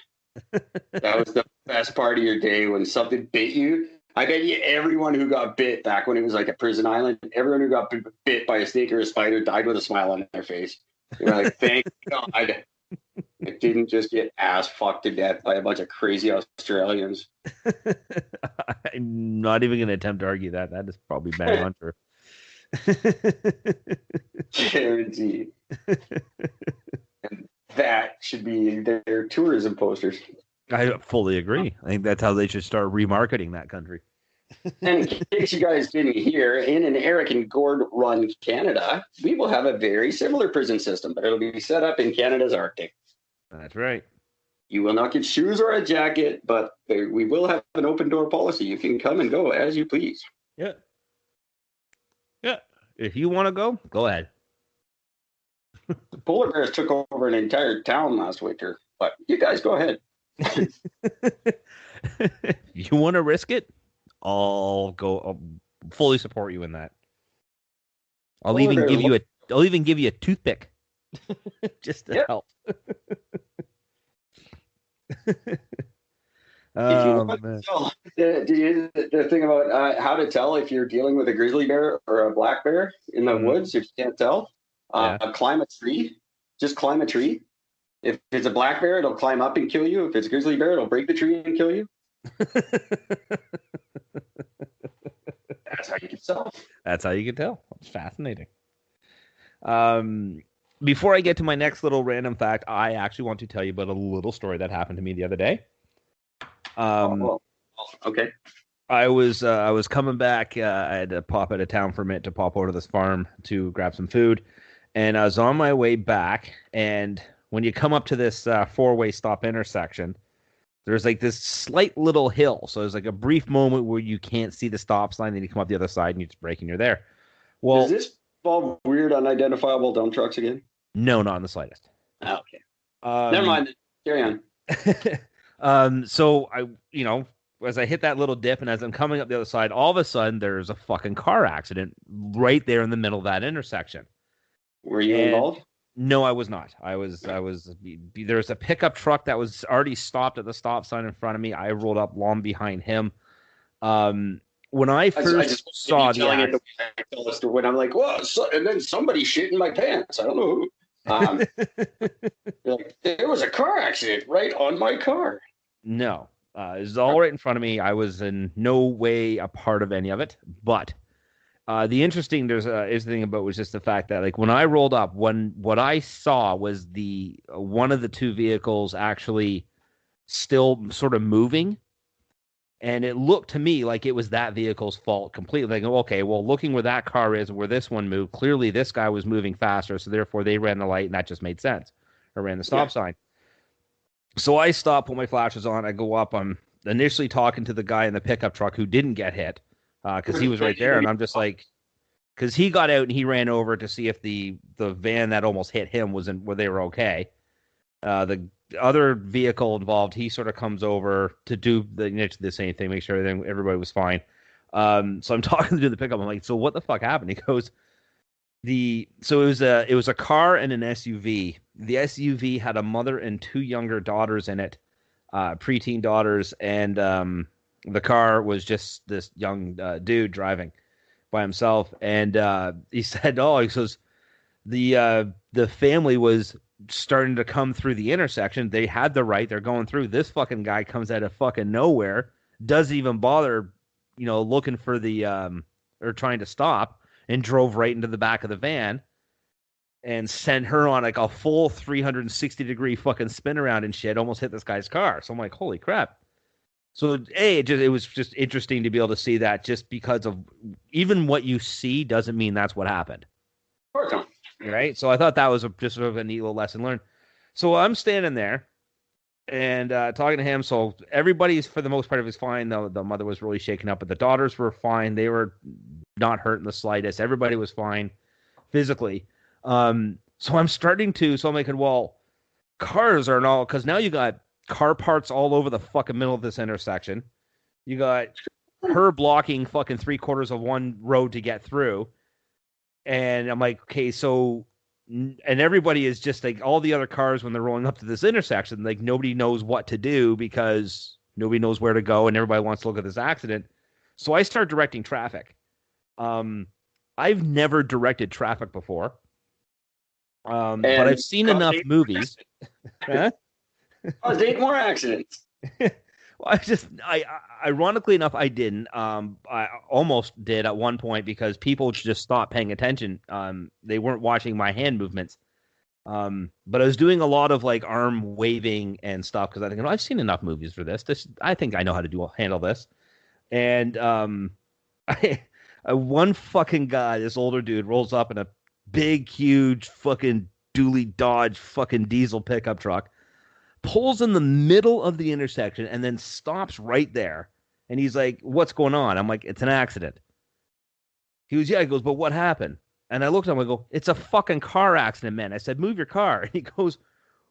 That was the best part of your day when something bit you. I bet you everyone who got bit back when it was like a prison island, everyone who got bit by a snake or a spider died with a smile on their face. You're like, thank God I didn't just get ass fucked to death by a bunch of crazy Australians.
I'm not even going to attempt to argue that. That is probably bang on for.
Guaranteed. And that should be their tourism posters.
I fully agree. I think that's how they should start remarketing that country.
And in case you guys didn't hear, in an Eric and Gord run Canada, we will have a very similar prison system, but it'll be set up in Canada's Arctic.
That's right.
You will not get shoes or a jacket, but we will have an open door policy. You can come and go as you please.
Yeah. Yeah. If you want to go ahead.
The polar bears took over an entire town last winter, but you guys go ahead.
You want to risk it? I'll fully support you in that. I'll even give you a toothpick just to help.
The thing about how to tell if you're dealing with a grizzly bear or a black bear in the woods, if you can't tell, climb a tree. Just climb a tree. If it's a black bear, it'll climb up and kill you. If it's a grizzly bear, it'll break the tree and kill you. That's how you can tell.
That's how you can tell. It's fascinating. Before I get to my next little random fact, I actually want to tell you about a little story that happened to me the other day.
Okay.
I was coming back. I had to pop out of town for a minute to pop over to this farm to grab some food, and I was on my way back. And when you come up to this four-way stop intersection, there's like this slight little hill. So there's like a brief moment where you can't see the stop sign, then you come up the other side and you just brake and you're there. Well,
does this involve weird unidentifiable dump trucks again?
No, not in the slightest.
Oh, okay. Never mind. Carry
on. So I, as I hit that little dip and as I'm coming up the other side, all of a sudden there's a fucking car accident right there in the middle of that intersection.
Were you involved?
No, I was not. There was a pickup truck that was already stopped at the stop sign in front of me. I rolled up long behind him. When I first saw the accident,
when I'm like, whoa, and then somebody shit in my pants. I don't know who. Like, there was a car accident right on my car.
No, it was all right in front of me. I was in no way a part of any of it. But the interesting thing about was just the fact that, like, when I rolled up, what I saw was one of the two vehicles actually still sort of moving. And it looked to me like it was that vehicle's fault completely. Like, okay, well, looking where that car is, where this one moved, clearly this guy was moving faster, so therefore they ran the light, and that just made sense. Or ran the stop sign. So I stop, put my flashes on, I go up. I'm initially talking to the guy in the pickup truck who didn't get hit because he was right there, and I'm just like, because he got out and he ran over to see if the van that almost hit him where they were okay. The other vehicle involved, he sort of comes over to do the same thing, make sure everybody was fine. So I'm talking to the pickup. I'm like, so what the fuck happened? He goes, it was a car and an SUV. The SUV had a mother and two younger daughters in it, preteen daughters, and the car was just this young dude driving by himself. And he said, he says the family was starting to come through the intersection. They had the right. They're going through. This fucking guy comes out of fucking nowhere, doesn't even bother, looking for or trying to stop, and drove right into the back of the van. and sent her on like a full 360-degree fucking spin around and shit. Almost hit this guy's car. So I'm like, holy crap. So it was just interesting to be able to see that, just because of even what you see doesn't mean that's what happened. Right. So I thought that was just sort of a neat little lesson learned. So I'm standing there and talking to him. So everybody's, for the most part, was fine. The mother was really shaken up, but the daughters were fine. They were not hurt in the slightest. Everybody was fine physically. So I'm starting to, so I'm like, well, cars are all, because now you got car parts all over the fucking middle of this intersection. You got her blocking fucking 3/4 of one road to get through. And I'm like, okay, so, and everybody is just like, all the other cars, when they're rolling up to this intersection, like, nobody knows what to do because nobody knows where to go and everybody wants to look at this accident. So I start directing traffic. I've never directed traffic before. But I've seen enough movies.
Huh? Caused 8 more accidents.
Well, ironically enough, I didn't. I almost did at one point because people just stopped paying attention. They weren't watching my hand movements. But I was doing a lot of like arm waving and stuff because I think, I've seen enough movies for this. I think I know how to handle this. And one fucking guy, this older dude, rolls up in a big, huge fucking dually Dodge fucking diesel pickup truck, pulls in the middle of the intersection and then stops right there. And he's like, what's going on? I'm like, it's an accident. He goes, yeah. He goes, but what happened? And I looked at him, I go, it's a fucking car accident, man. I said, move your car. And he goes,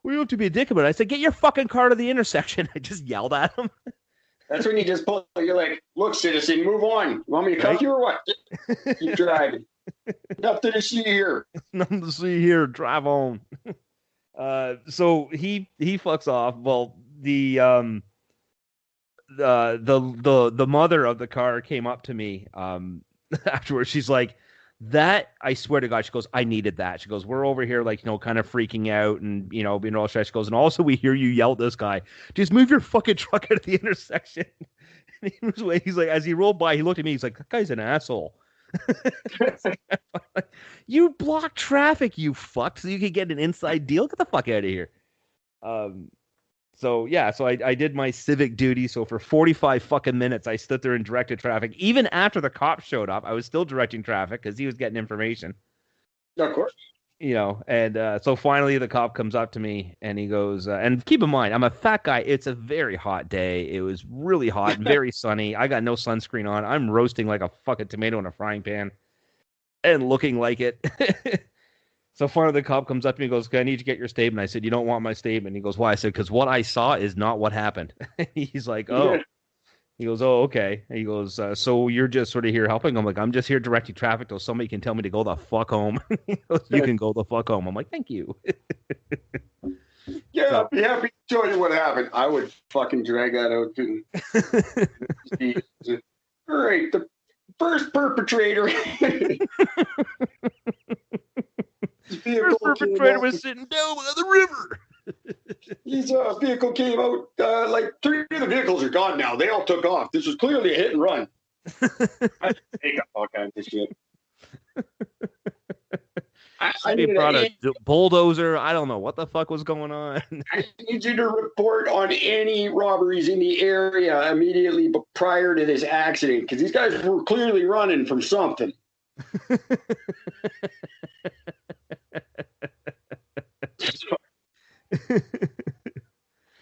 well, you have to be a dick about it. I said, get your fucking car to the intersection. I just yelled at him.
That's when you just pull, you're like, look, citizen, move on. You want me to cuff you or what? Keep driving. Nothing to see here.
Nothing to see here. Drive on. So he fucks off. Well, the mother of the car came up to me afterwards. She's like, that, I swear to God, she goes, I needed that. She goes, we're over here like, kind of freaking out and, being all stressed. She goes, and also we hear you yell at this guy, just move your fucking truck out of the intersection. And he's like, as he rolled by, he looked at me, he's like, that guy's an asshole. You block traffic, you fuck, so you can get an inside deal. Get the fuck out of here. So I did my civic duty. So for 45 fucking minutes, I stood there and directed traffic. Even after the cops showed up, I was still directing traffic because he was getting information.
Of course.
And so finally the cop comes up to me and he goes, and keep in mind, I'm a fat guy. It's a very hot day. It was really hot and very sunny. I got no sunscreen on. I'm roasting like a fucking tomato in a frying pan and looking like it. So finally the cop comes up to me and goes, okay, I need to get your statement. I said, you don't want my statement. He goes, why? I said, because what I saw is not what happened. He's like, oh. He goes, oh, okay. And he goes, so you're just sort of here helping? I'm like, I'm just here directing traffic till somebody can tell me to go the fuck home. He goes, you can go the fuck home. I'm like, thank you.
Yeah, I'll be happy to tell you what happened. I would fucking drag that out too. All right, the first perpetrator.
First perpetrator was sitting down by the river.
His vehicle came out, like 3 of the vehicles are gone now. They all took off. This was clearly a hit and run. I take up all kinds of shit.
They brought a bulldozer. I don't know what the fuck was going on.
I need you to report on any robberies in the area immediately prior to this accident, because these guys were clearly running from something.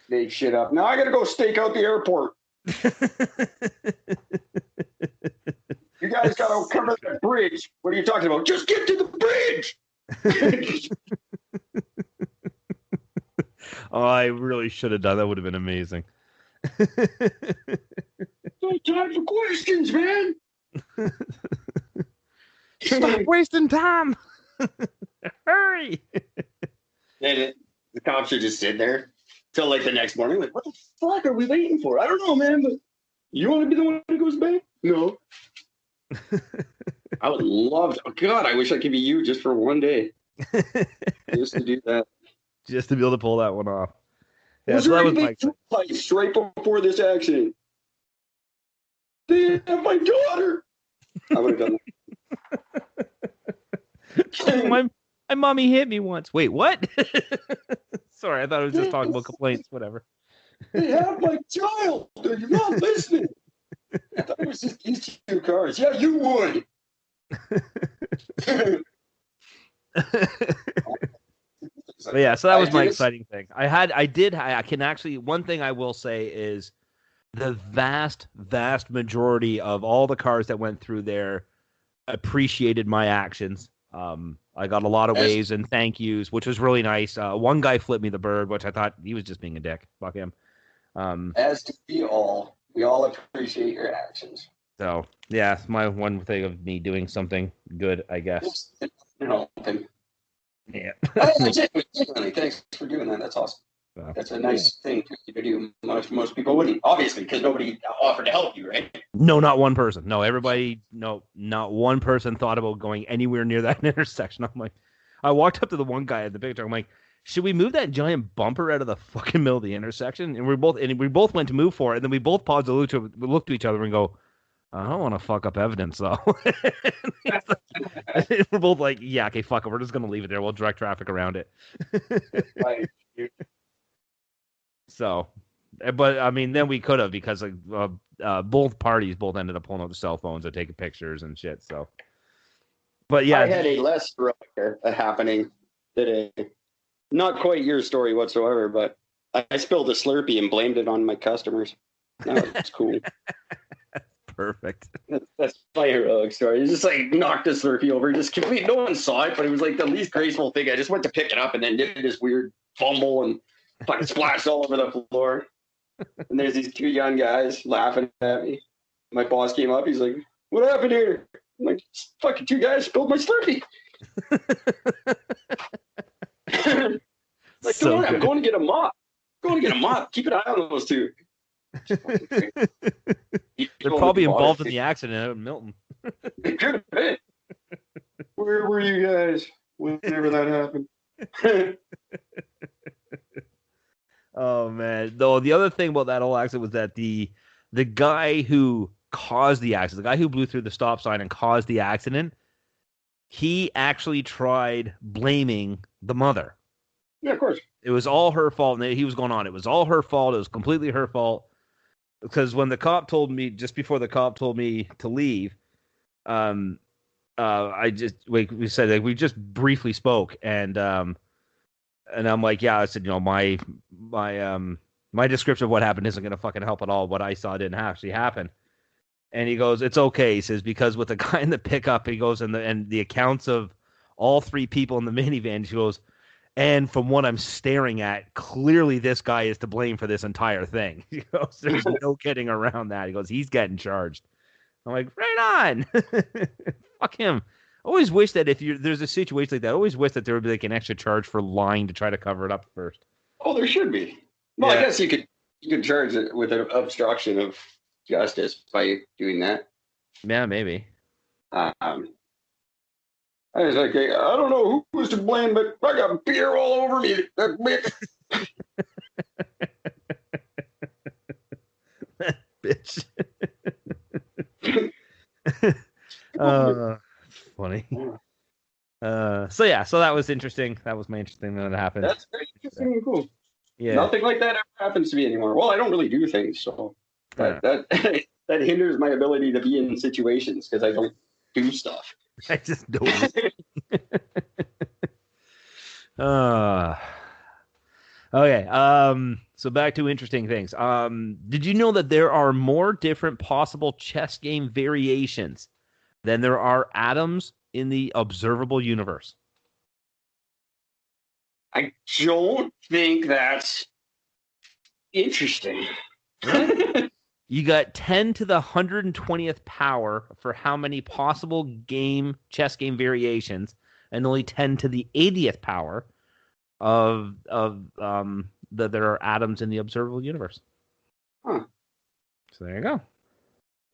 Make shit up. Now I gotta go stake out the airport. You guys gotta cover the bridge. What are you talking about? Just get to the bridge.
Oh, I really should have done that. Would have been amazing.
No time for questions, man.
Stop wasting time. Hurry.
And the cops are just sitting there till like the next morning. Like, what the fuck are we waiting for? I don't know, man. But you want to be the one who goes back? No. I would love to. Oh, God, I wish I could be you just for one day. Just to do that.
Just to be able to pull that one off.
Yeah, was there anything right before this accident? They have my daughter. I would have done that.
My mommy hit me once. Wait, what? Sorry, I thought it was just talking about complaints. Whatever.
They have my child. You're not listening. I thought it was just these two cars. Yeah, you would.
But yeah, so that was my exciting thing. I can actually, one thing I will say is the vast majority of all the cars that went through there appreciated my actions. I got a lot of waves and thank yous, which was really nice. One guy flipped me the bird, which I thought he was just being a dick. Fuck him.
As do we all appreciate your actions.
So yeah, it's my one thing of me doing something good, I guess. Yeah.
Genuinely, thanks for doing that. That's awesome. That's a nice thing to do. Most people wouldn't, obviously, because nobody offered to help you, right?
No, not one person. No, everybody. No, not one person thought about going anywhere near that intersection. I'm like, I walked up to the one guy at the picture. I'm like, should we move that giant bumper out of the fucking middle of the intersection? And we both went to move for it, and then we both paused to look to each other and go, I don't want to fuck up evidence, though. We're both like, yeah, okay, fuck it. We're just going to leave it there. We'll direct traffic around it. So, but I mean, then we could have, because both parties ended up pulling out their cell phones and taking pictures and shit. So, but yeah.
I had a less heroic happening today. Not quite your story whatsoever, but I spilled a Slurpee and blamed it on my customers. That's cool.
Perfect.
That's my heroic story. It's just like knocked a Slurpee over, just complete. No one saw it, but it was like the least graceful thing. I just went to pick it up and then did this weird fumble and fucking splashed all over the floor. And there's these two young guys laughing at me. My boss came up. He's like, "What happened here?" I'm like, "Fucking two guys spilled my Slurpee." Like, so I'm going to get a mop. Keep an eye on those two.
They're probably involved in the accident out in Milton.
It could have been. Where were you guys whenever that happened?
Oh man! Though the other thing about that whole accident was that the guy who caused the accident, the guy who blew through the stop sign and caused the accident, he actually tried blaming the mother.
Yeah, of course.
It was all her fault, and he was going on. It was all her fault. It was completely her fault. Because when the cop told me, just before the cop told me to leave, we said, like, we just briefly spoke, and I'm like, yeah, I said, my description of what happened isn't going to fucking help at all. What I saw didn't actually happen. And he goes, it's okay. He says, because with the guy in the pickup, he goes, and the accounts of all three people in the minivan, he goes, and from what I'm staring at, clearly this guy is to blame for this entire thing. He goes, there's no getting around that. He goes, he's getting charged. I'm like, right on. Fuck him. I always wish that if there's a situation like that, I always wish that there would be like an extra charge for lying to try to cover it up first.
Oh, there should be. Well, yeah. I guess you could charge it with an obstruction of justice by doing that.
Yeah, maybe.
I was like, I don't know who was to blame, but I got beer all over me.
That bitch. Funny. So that was interesting. That was my interesting thing that happened.
That's very interesting and cool.
Yeah.
Nothing like that ever happens to me anymore. Well, I don't really do things, so that hinders my ability to be in situations because I don't do stuff.
I just don't. Okay. So back to interesting things. Did you know that there are more different possible chess game variations than there are atoms in the observable universe?
I don't think that's interesting.
You got 10 to the 120th power for how many possible chess game variations, and only 10 to the 80th power of that there are atoms in the observable universe.
Huh.
So there you go.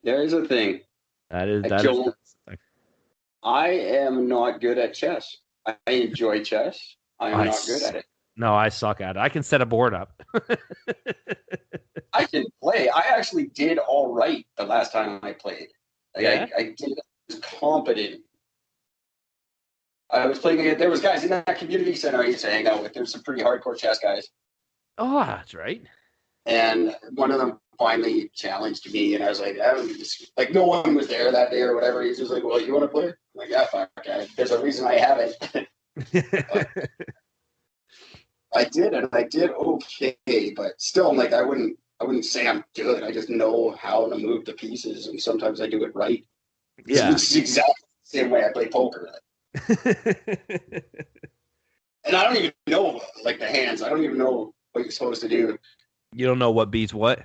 There is a thing. I am not good at chess. I enjoy chess. I am not good at it.
No, I suck at it. I can set a board up.
I can play. I actually did all right the last time I played. I was competent. I was playing it. There was guys in that community center I used to hang out with. There's some pretty hardcore chess guys.
Oh, that's right.
And one of them finally challenged me, and I was like, no one was there that day or whatever. He's just like, well, you want to play? I'm like, yeah, fuck. There's a reason I haven't. I did, and I did okay, but still, I'm like, I wouldn't say I'm good. I just know how to move the pieces, and sometimes I do it right.
Yeah,
it's exactly the same way I play poker. And I don't even know like the hands. I don't even know what you're supposed to do.
You don't know what beats what?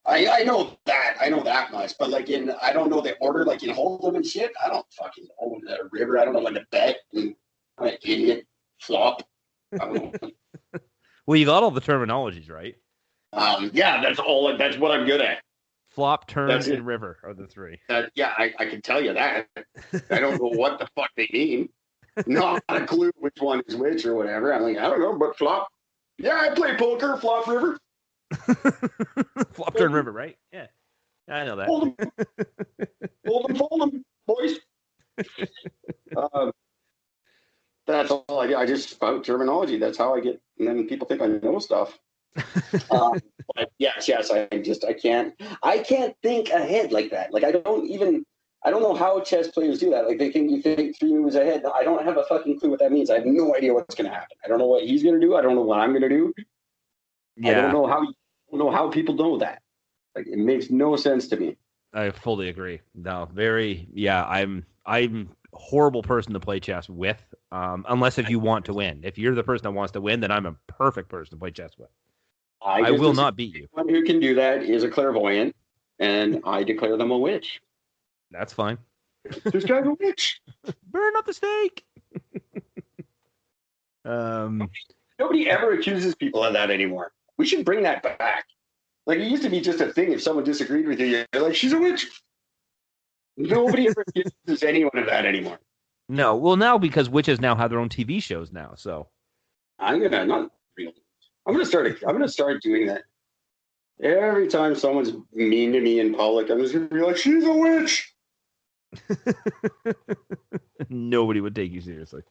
I know that. I know that much. But like I don't know the order, like in Hold'em and shit. I don't fucking know the river. I don't know when to bet. I'm an idiot. Flop. I don't know.
Well, you got all the terminologies, right?
Yeah, that's what I'm good at.
Flop, turn, and river are the three.
Yeah, I can tell you that. I don't know what the fuck they mean. Not a clue which one is which or whatever. I'm like, I don't know, but flop. Yeah, I play poker, flop, river.
Flop, turn, river, right? Yeah. I know that.
Fold them, boys. That's all I do. I just spout terminology. That's how I get, and then people think I know stuff. But yes, I can't think ahead like that. Like I don't know how chess players do that. Like you think 3 moves ahead. I don't have a fucking clue what that means. I have no idea what's going to happen. I don't know what he's going to do. I don't know what I'm going to do. Yeah. I don't know how people know that. Like it makes no sense to me.
I fully agree. No, I'm a horrible person to play chess with. Unless if you want to win. If you're the person that wants to win, then I'm a perfect person to play chess with. I will not beat you.
One who can do that is a clairvoyant, and I declare them a witch.
That's fine.
This guy's a witch.
Burn up the stake.
Nobody ever accuses people of that anymore. We should bring that back. Like it used to be just a thing. If someone disagreed with you, you're like, she's a witch. Nobody ever accuses anyone of that anymore.
No, well now because witches now have their own TV shows now, so
I'm gonna start doing that. Every time someone's mean to me in public, I'm just gonna be like, she's a witch.
Nobody would take you seriously.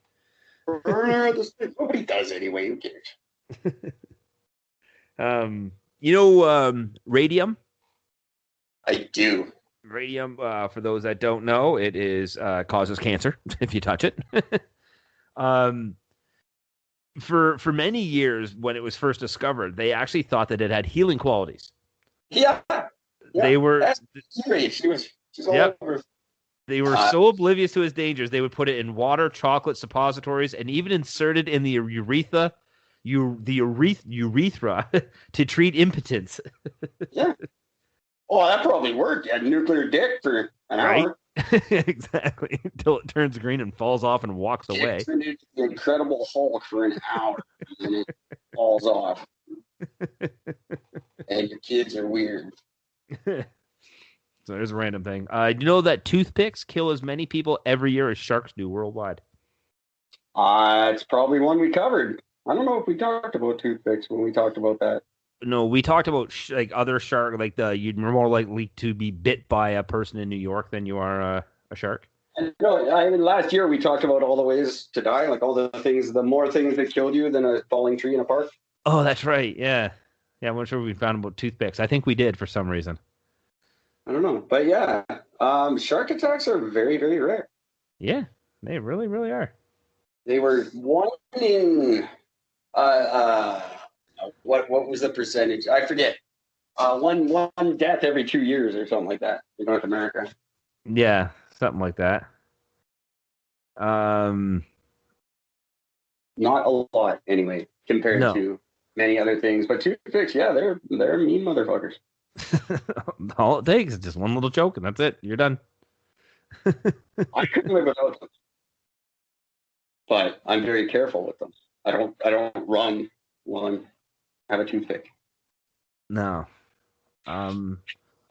Nobody does anyway. Who cares?
Radium?
I do.
Radium, for those that don't know, it is causes cancer if you touch it. For many years, when it was first discovered, they actually thought that it had healing qualities.
Yeah.
They were.
She's all over.
They were so oblivious to its dangers, they would put it in water, chocolate, suppositories, and even insert it in the urethra to treat impotence.
Yeah. Oh, that probably worked. You had nuclear dick for an hour.
Exactly. Until it turns green and falls off and walks away.
It's the Incredible Hulk for an hour, and it falls off. And your kids are weird.
So there's a random thing. Do you know that toothpicks kill as many people every year as sharks do worldwide?
It's probably one we covered. I don't know if we talked about toothpicks when we talked about that.
No, we talked about other shark, like you're more likely to be bit by a person in New York than you are a shark.
Last year we talked about all the ways to die, like all the more things that killed you than a falling tree in a park.
Oh, that's right. Yeah. I'm not sure we found about toothpicks. I think we did for some reason.
I don't know, but yeah, shark attacks are very, very rare.
Yeah, they really, really are.
They were one in what was the percentage? I forget. One death every 2 years or something like that in North America.
Yeah, something like that.
Not a lot anyway, compared to many other things. But toothpicks, yeah, they're mean motherfuckers.
All it takes is just one little joke, and that's it. You're done.
I couldn't live without them, but I'm very careful with them. I don't run while I have a toothpick.
No.
I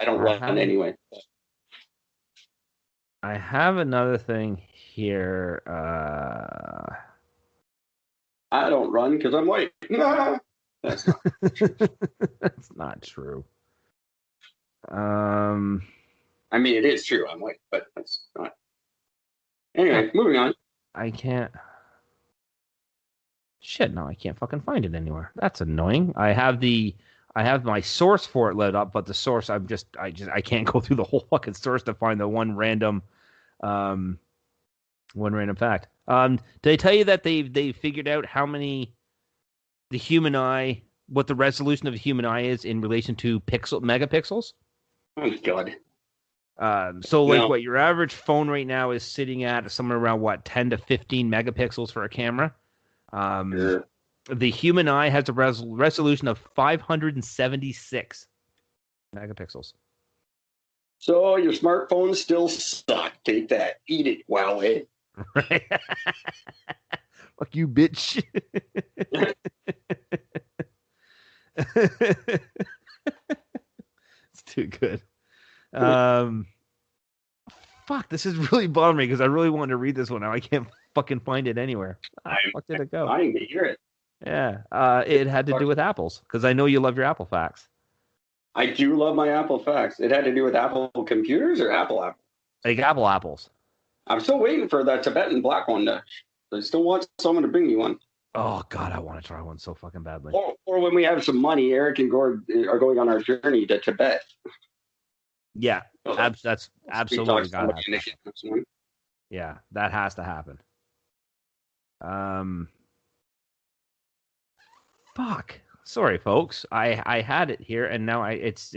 don't run anyway.
I have another thing here.
I don't run because I'm white. No, that's not true.
That's not true.
I mean, it is true. I'm white, but that's not. Anyway, moving on.
I can't. Shit, no, I can't fucking find it anywhere. That's annoying. I have my source for it lit up, but the source I can't go through the whole fucking source to find the one random fact. Did I tell you that they figured out how many the human eye, what the resolution of the human eye is in relation to megapixels?
Oh God.
What your average phone right now is sitting at somewhere around 10 to 15 megapixels for a camera.
Sure.
The human eye has a resolution of 576 megapixels.
So your smartphones still suck. Take that. Eat it, Huawei.
Right. Fuck you, bitch. It's too good. Fuck, this is really bothering me because I really wanted to read this one now. I can't fucking find it anywhere. Fuck did it go?
I didn't hear it.
Yeah, it had to do with apples because I know you love your Apple facts.
I do love my Apple facts. It had to do with Apple computers or Apple.
Like apples.
I'm still waiting for that Tibetan black one. I still want someone to bring me one.
Oh God, I want to try one so fucking badly.
Or when we have some money, Eric and Gord are going on our journey to Tibet.
Yeah, that's absolutely got to happen. Yeah, that has to happen. Fuck. Sorry, folks. I had it here, and now it's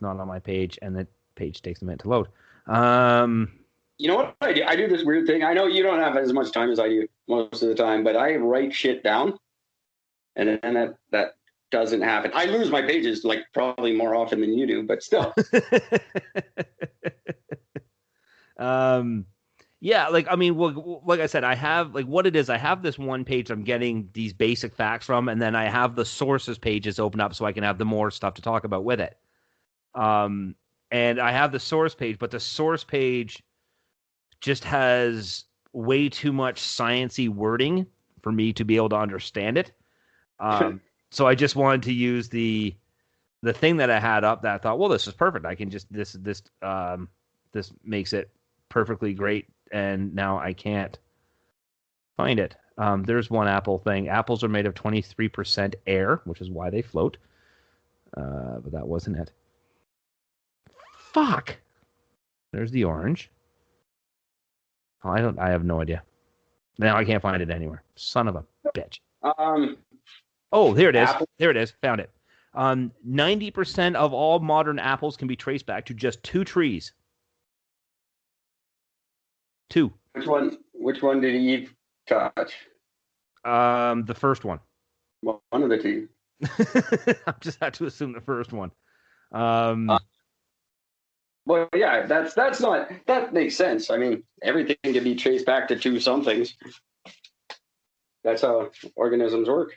not on my page, and the page takes a minute to load.
You know what I do? I do this weird thing. I know you don't have as much time as I do most of the time, but I write shit down, and then that doesn't happen. I lose my pages like probably more often than you do, but still.
Yeah, like I mean, like I said, I have what it is. I have this one page I'm getting these basic facts from, and then I have the sources pages open up so I can have the more stuff to talk about with it. And I have the source page, but the source page just has way too much sciencey wording for me to be able to understand it. So I just wanted to use the thing that I had up that I thought, well, this is perfect. I can just this makes it perfectly great. And now I can't find it. There's one Apple thing. Apples are made of 23% air, which is why they float. But that wasn't it. Fuck. There's the orange. Oh, I have no idea. Now I can't find it anywhere. Son of a bitch. Oh, there it is. There it is. Found it. 90% of all modern apples can be traced back to just 2 trees. 2.
Which one did Eve touch?
The first one.
Well, one of the 2.
I just had to assume the first one.
Well, yeah, that makes sense. I mean, everything can be traced back to 2 somethings. That's how organisms work,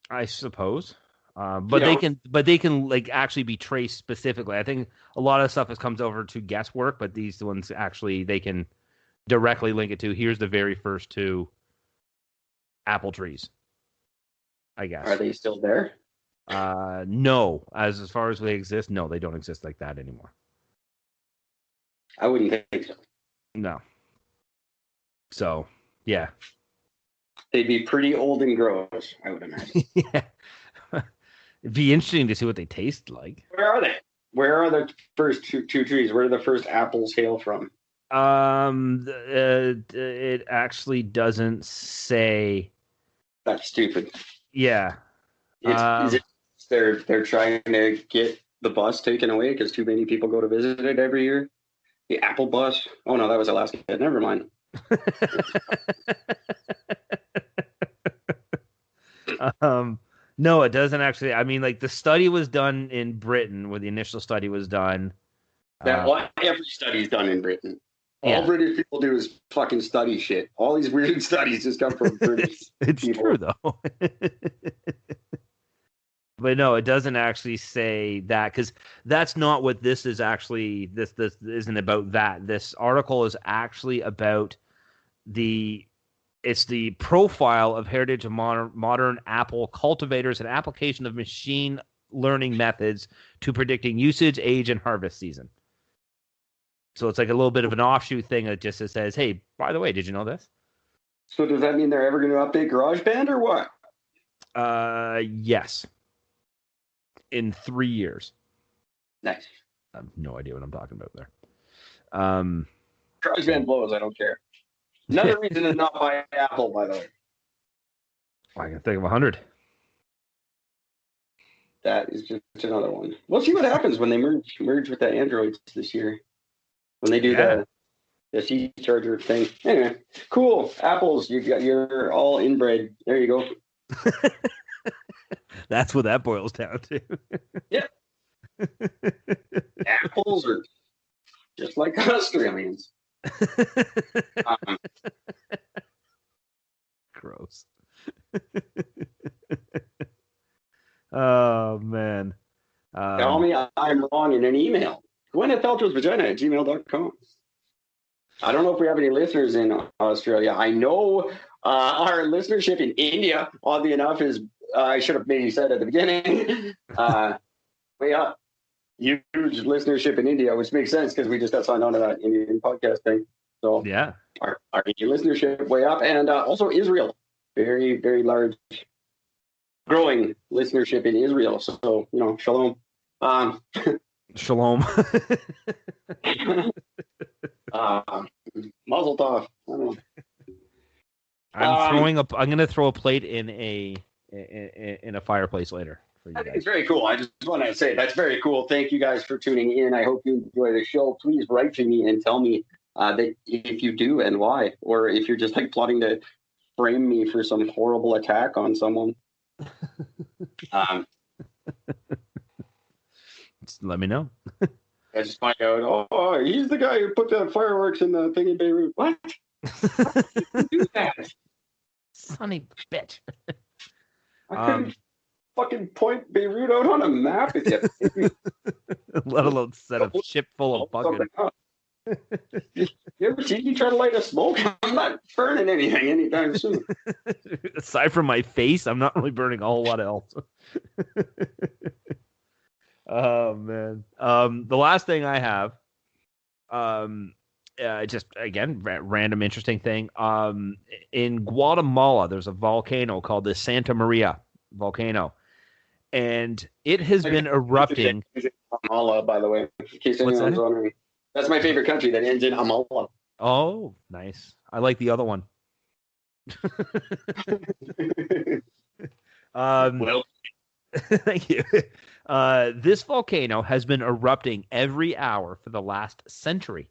I suppose. They can like actually be traced specifically. I think a lot of stuff comes over to guesswork, but these ones actually they can directly link it to here's the very first 2 apple trees. I guess.
Are they still there?
No. As far as they exist, no, they don't exist like that anymore.
I wouldn't think so.
No. So, yeah.
They'd be pretty old and gross, I would imagine.
Yeah. It'd be interesting to see what they taste like.
Where are they? Where are the first two trees? Where do the first apples hail from?
It actually doesn't say.
That's stupid.
Yeah.
They're trying to get the bus taken away because too many people go to visit it every year? The Apple bus? Oh, no, that was Alaska. Never mind.
No, it doesn't actually. I mean, like the study was done in Britain, where the initial study was done.
Every study's done in Britain. All British people do is fucking study shit. All these weird studies just come from British
it's
people.
True, though. But no, it doesn't actually say that because that's not what this is actually. This isn't about that. This article is actually about it's the profile of heritage of modern apple cultivators and application of machine learning methods to predicting usage, age, and harvest season. So it's like a little bit of an offshoot thing that just says, hey, by the way, did you know this?
So does that mean they're ever going to update GarageBand or what?
Yes. In 3 years.
Nice.
I have no idea what I'm talking about there.
GarageBand blows. I don't care. Another reason to not buy Apple, by the way.
I can think of 100.
That is just another one. We'll see what happens when they merge with the Androids this year. When they do the C charger thing. Anyway, cool. Apples, you're all inbred. There you go.
That's what that boils down to.
Yeah. Apples are just like Australians.
Gross. Oh, man.
Tell me I'm wrong in an email. GwynethPaltrowsVagina@gmail.com. I don't know if we have any listeners in Australia. I know our listenership in India, oddly enough, is, I should have maybe said at the beginning, way up. Huge listenership in India, which makes sense because we just got signed on to that Indian podcast thing. So
yeah,
our Indian listenership way up. And also Israel, very, very large, growing listenership in Israel. So, shalom.
Shalom.
Mazel tov.
I'm going to throw a plate in a fireplace later for you guys.
I think it's very cool. I just want to say that's very cool. Thank you guys for tuning in. I hope you enjoy the show. Please write to me and tell me that if you do and why, or if you're just like plotting to frame me for some horrible attack on someone.
Let me know.
I just find out, oh, he's the guy who put the fireworks in the thing in Beirut. What? How did you do that?
Sonny bitch.
I couldn't fucking point Beirut out on a map if you
let alone set a ship full of buckets.
You ever seen me try to light a smoke? I'm not burning anything anytime soon.
Aside from my face, I'm not really burning a whole lot else. Oh man. The last thing I have, just again, random interesting thing. In Guatemala, there's a volcano called the Santa Maria volcano, and it has been erupting.
Amala, by the way, in case anyone's wondering. That's my favorite country that ends in Amala.
Oh, nice. I like the other one.
Well,
thank you. This volcano has been erupting every hour for the last century.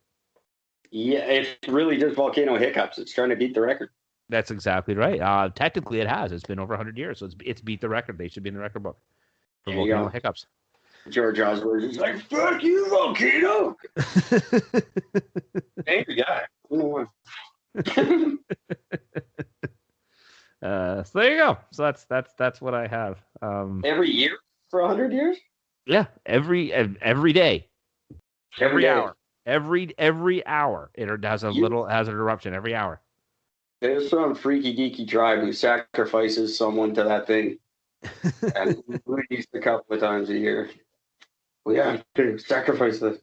Yeah, it's really just volcano hiccups. It's trying to beat the record.
That's exactly right. Technically, it has. It's been over 100 years, so it's beat the record. They should be in the record book for volcano hiccups.
George Osborne is like, fuck you, volcano. Angry guy.
So there you go. So that's what I have.
Every year for 100 years?
Yeah, every day, every hour, every hour it has an eruption every hour.
There's some freaky deaky tribe who sacrifices someone to that thing, and at least a couple of times a year. We have to sacrifice this.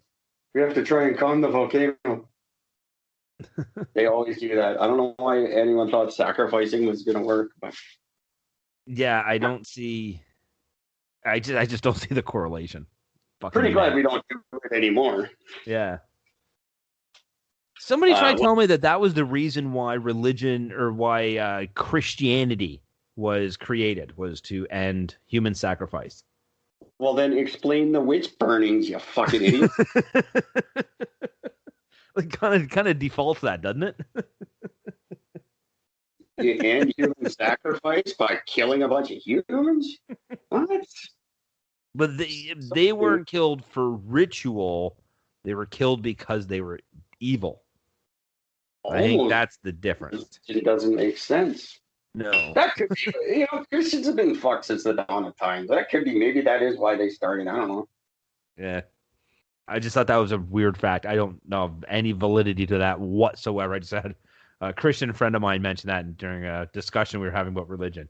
We have to try and calm the volcano. They always do that. I don't know why anyone thought sacrificing was going to work. But...
yeah, I don't see. I just don't see the correlation.
Pretty glad we don't do it anymore.
Yeah. Somebody tried telling me that was the reason why religion or why Christianity was created, was to end human sacrifice.
Well, then explain the witch burnings, you fucking idiot.
It kind of defaults that, doesn't it?
You end human sacrifice by killing a bunch of humans? What?
But they weren't killed for ritual. They were killed because they were evil. I think that's the difference.
It doesn't make sense.
No.
That could be, Christians have been fucked since the dawn of time. That could be, maybe that is why they started. I don't know.
Yeah. I just thought that was a weird fact. I don't know of any validity to that whatsoever. I just had a Christian friend of mine mention that during a discussion we were having about religion.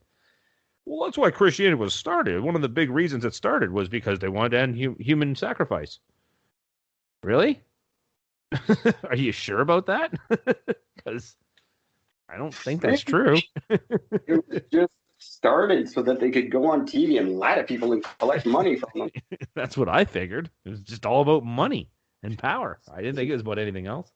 Well, that's why Christianity was started. One of the big reasons it started was because they wanted to end human sacrifice. Really? Are you sure about that? Because I don't think that's true.
It was just started so that they could go on TV and lie to people and collect money from them.
That's what I figured. It was just all about money and power. I didn't think it was about anything else.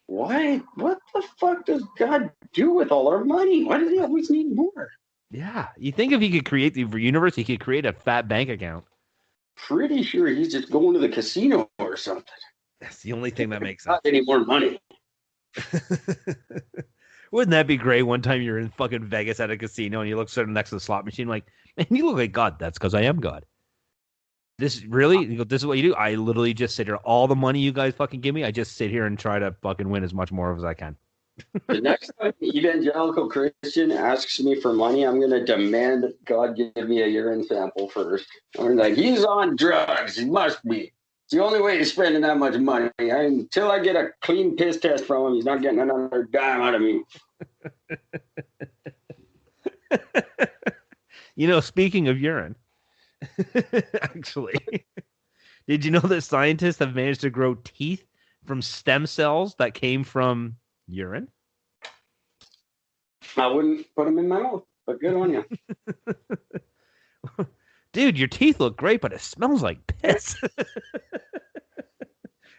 Why? What the fuck does God do with all our money? Why does he always need more?
Yeah, you think if he could create the universe, he could create a fat bank account.
Pretty sure he's just going to the casino or something.
That's the only thing that makes sense.
Not any more money.
Wouldn't that be great? One time you're in fucking Vegas at a casino and you look sitting next to the slot machine, like, man, you look like God. That's because I am God. This really? You go, this is what you do? I literally just sit here. All the money you guys fucking give me, I just sit here and try to fucking win as much more as I can.
The next time an evangelical Christian asks me for money, I'm going to demand that God give me a urine sample first. I'm like, he's on drugs. He must be. It's the only way he's spending that much money. Until I get a clean piss test from him, he's not getting another dime out of me.
You know, speaking of urine, actually, did you know that scientists have managed to grow teeth from stem cells that came from urine?
I wouldn't put them in my mouth, but good on you.
Dude, your teeth look great, but it smells like piss.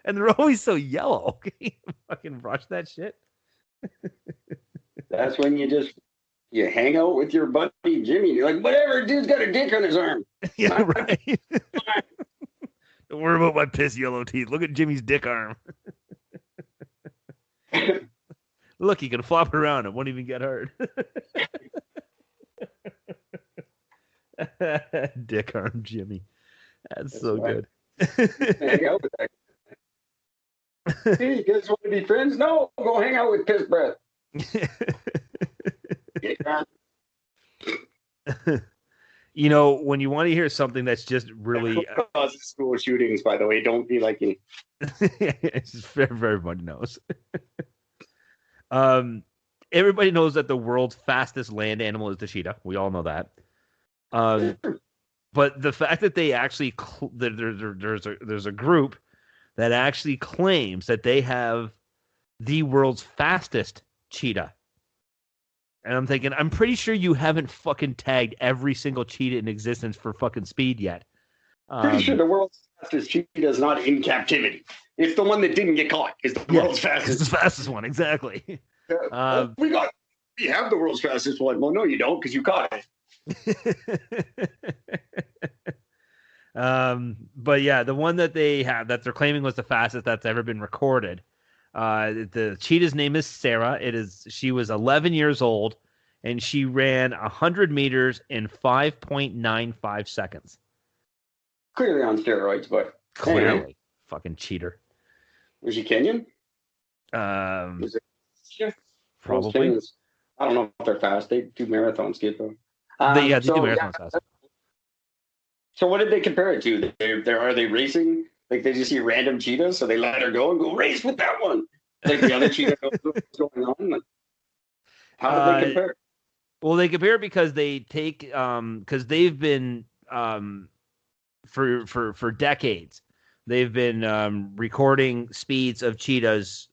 And they're always so yellow. Can you fucking brush that shit?
That's when you hang out with your buddy Jimmy. You're like, whatever, dude's got a dick on his arm.
Yeah, right. Don't worry about my piss yellow teeth. Look at Jimmy's dick arm. Look, he can flop around. It won't even get hurt. Dick arm Jimmy. That's so right. Good.
Hang out with that. Hey, you guys want to be friends? No, go hang out with Piss Breath.
You know, when you want to hear something that's just really
causes school shootings, by the way, don't be like me.
It's just everybody knows. Everybody knows that the world's fastest land animal is the cheetah. We all know that. But the fact that they actually there's a group that actually claims that they have the world's fastest cheetah. And I'm thinking, I'm pretty sure you haven't fucking tagged every single cheetah in existence for fucking speed yet.
Pretty sure the world's fastest cheetah is not in captivity. It's the one that didn't get caught. It's the world's fastest.
It's the fastest one, exactly.
We have the world's fastest one. Well, no, you don't, because you caught it.
But yeah, the one that they have that they're claiming was the fastest that's ever been recorded. The cheetah's name is Sarah. She was 11 years old, and she ran 100 meters in 5.95 seconds.
Clearly on steroids, but
clearly, fucking cheater.
Was she Kenyan? Probably. I don't know if they're fast. They do marathons, kid though.
They do marathons fast.
So what did they compare it to? Are they racing? Like they just see random cheetahs, so they let her go and go race with that one. Like the other cheetah knows what's going on. Like, how did they compare?
Well, they compare because they take because they've been for decades they've been recording speeds of cheetahs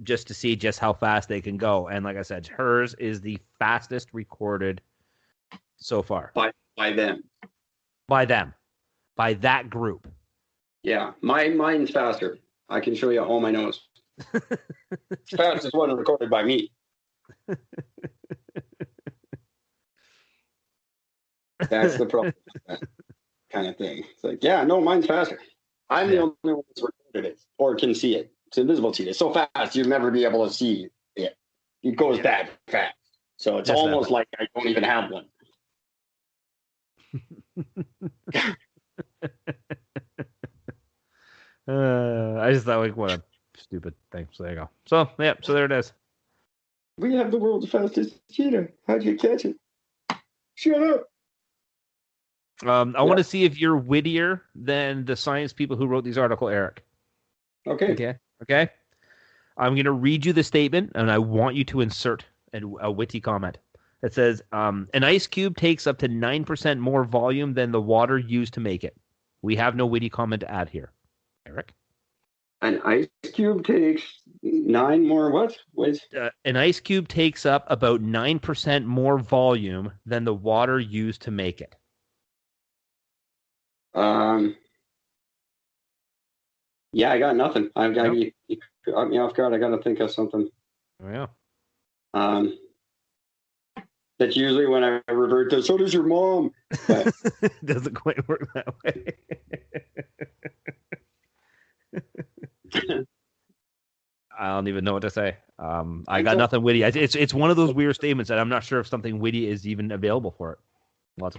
just to see just how fast they can go. And like I said, hers is the fastest recorded so far.
By them.
By that group.
Yeah, mine's faster. I can show you all my notes. Fastest one recorded by me. That's the problem. That kind of thing. It's like, yeah, no, mine's faster. I'm the only one that's recorded it or can see it. It's invisible cheetah. It's so fast you'll never be able to see it. It goes that fast. So it's almost like I don't even have one.
I just thought, like, what a stupid thing. So there you go. So there it is.
We have the world's fastest cheetah. How'd you catch it? Shut up.
I want to see if you're wittier than the science people who wrote these articles, Eric.
Okay.
I'm going to read you the statement, and I want you to insert a witty comment. It says, an ice cube takes up to 9% more volume than the water used to make it. We have no witty comment to add here. Eric?
An ice cube takes 9 more what?
An ice cube takes up about 9% more volume than the water used to make it.
Yeah, I got nothing. You caught me off guard. I got to think of something.
Yeah.
That's usually when I revert to, so does your mom. But
doesn't quite work that way. I don't even know what to say. I got nothing witty. It's one of those weird statements that I'm not sure if something witty is even available for it.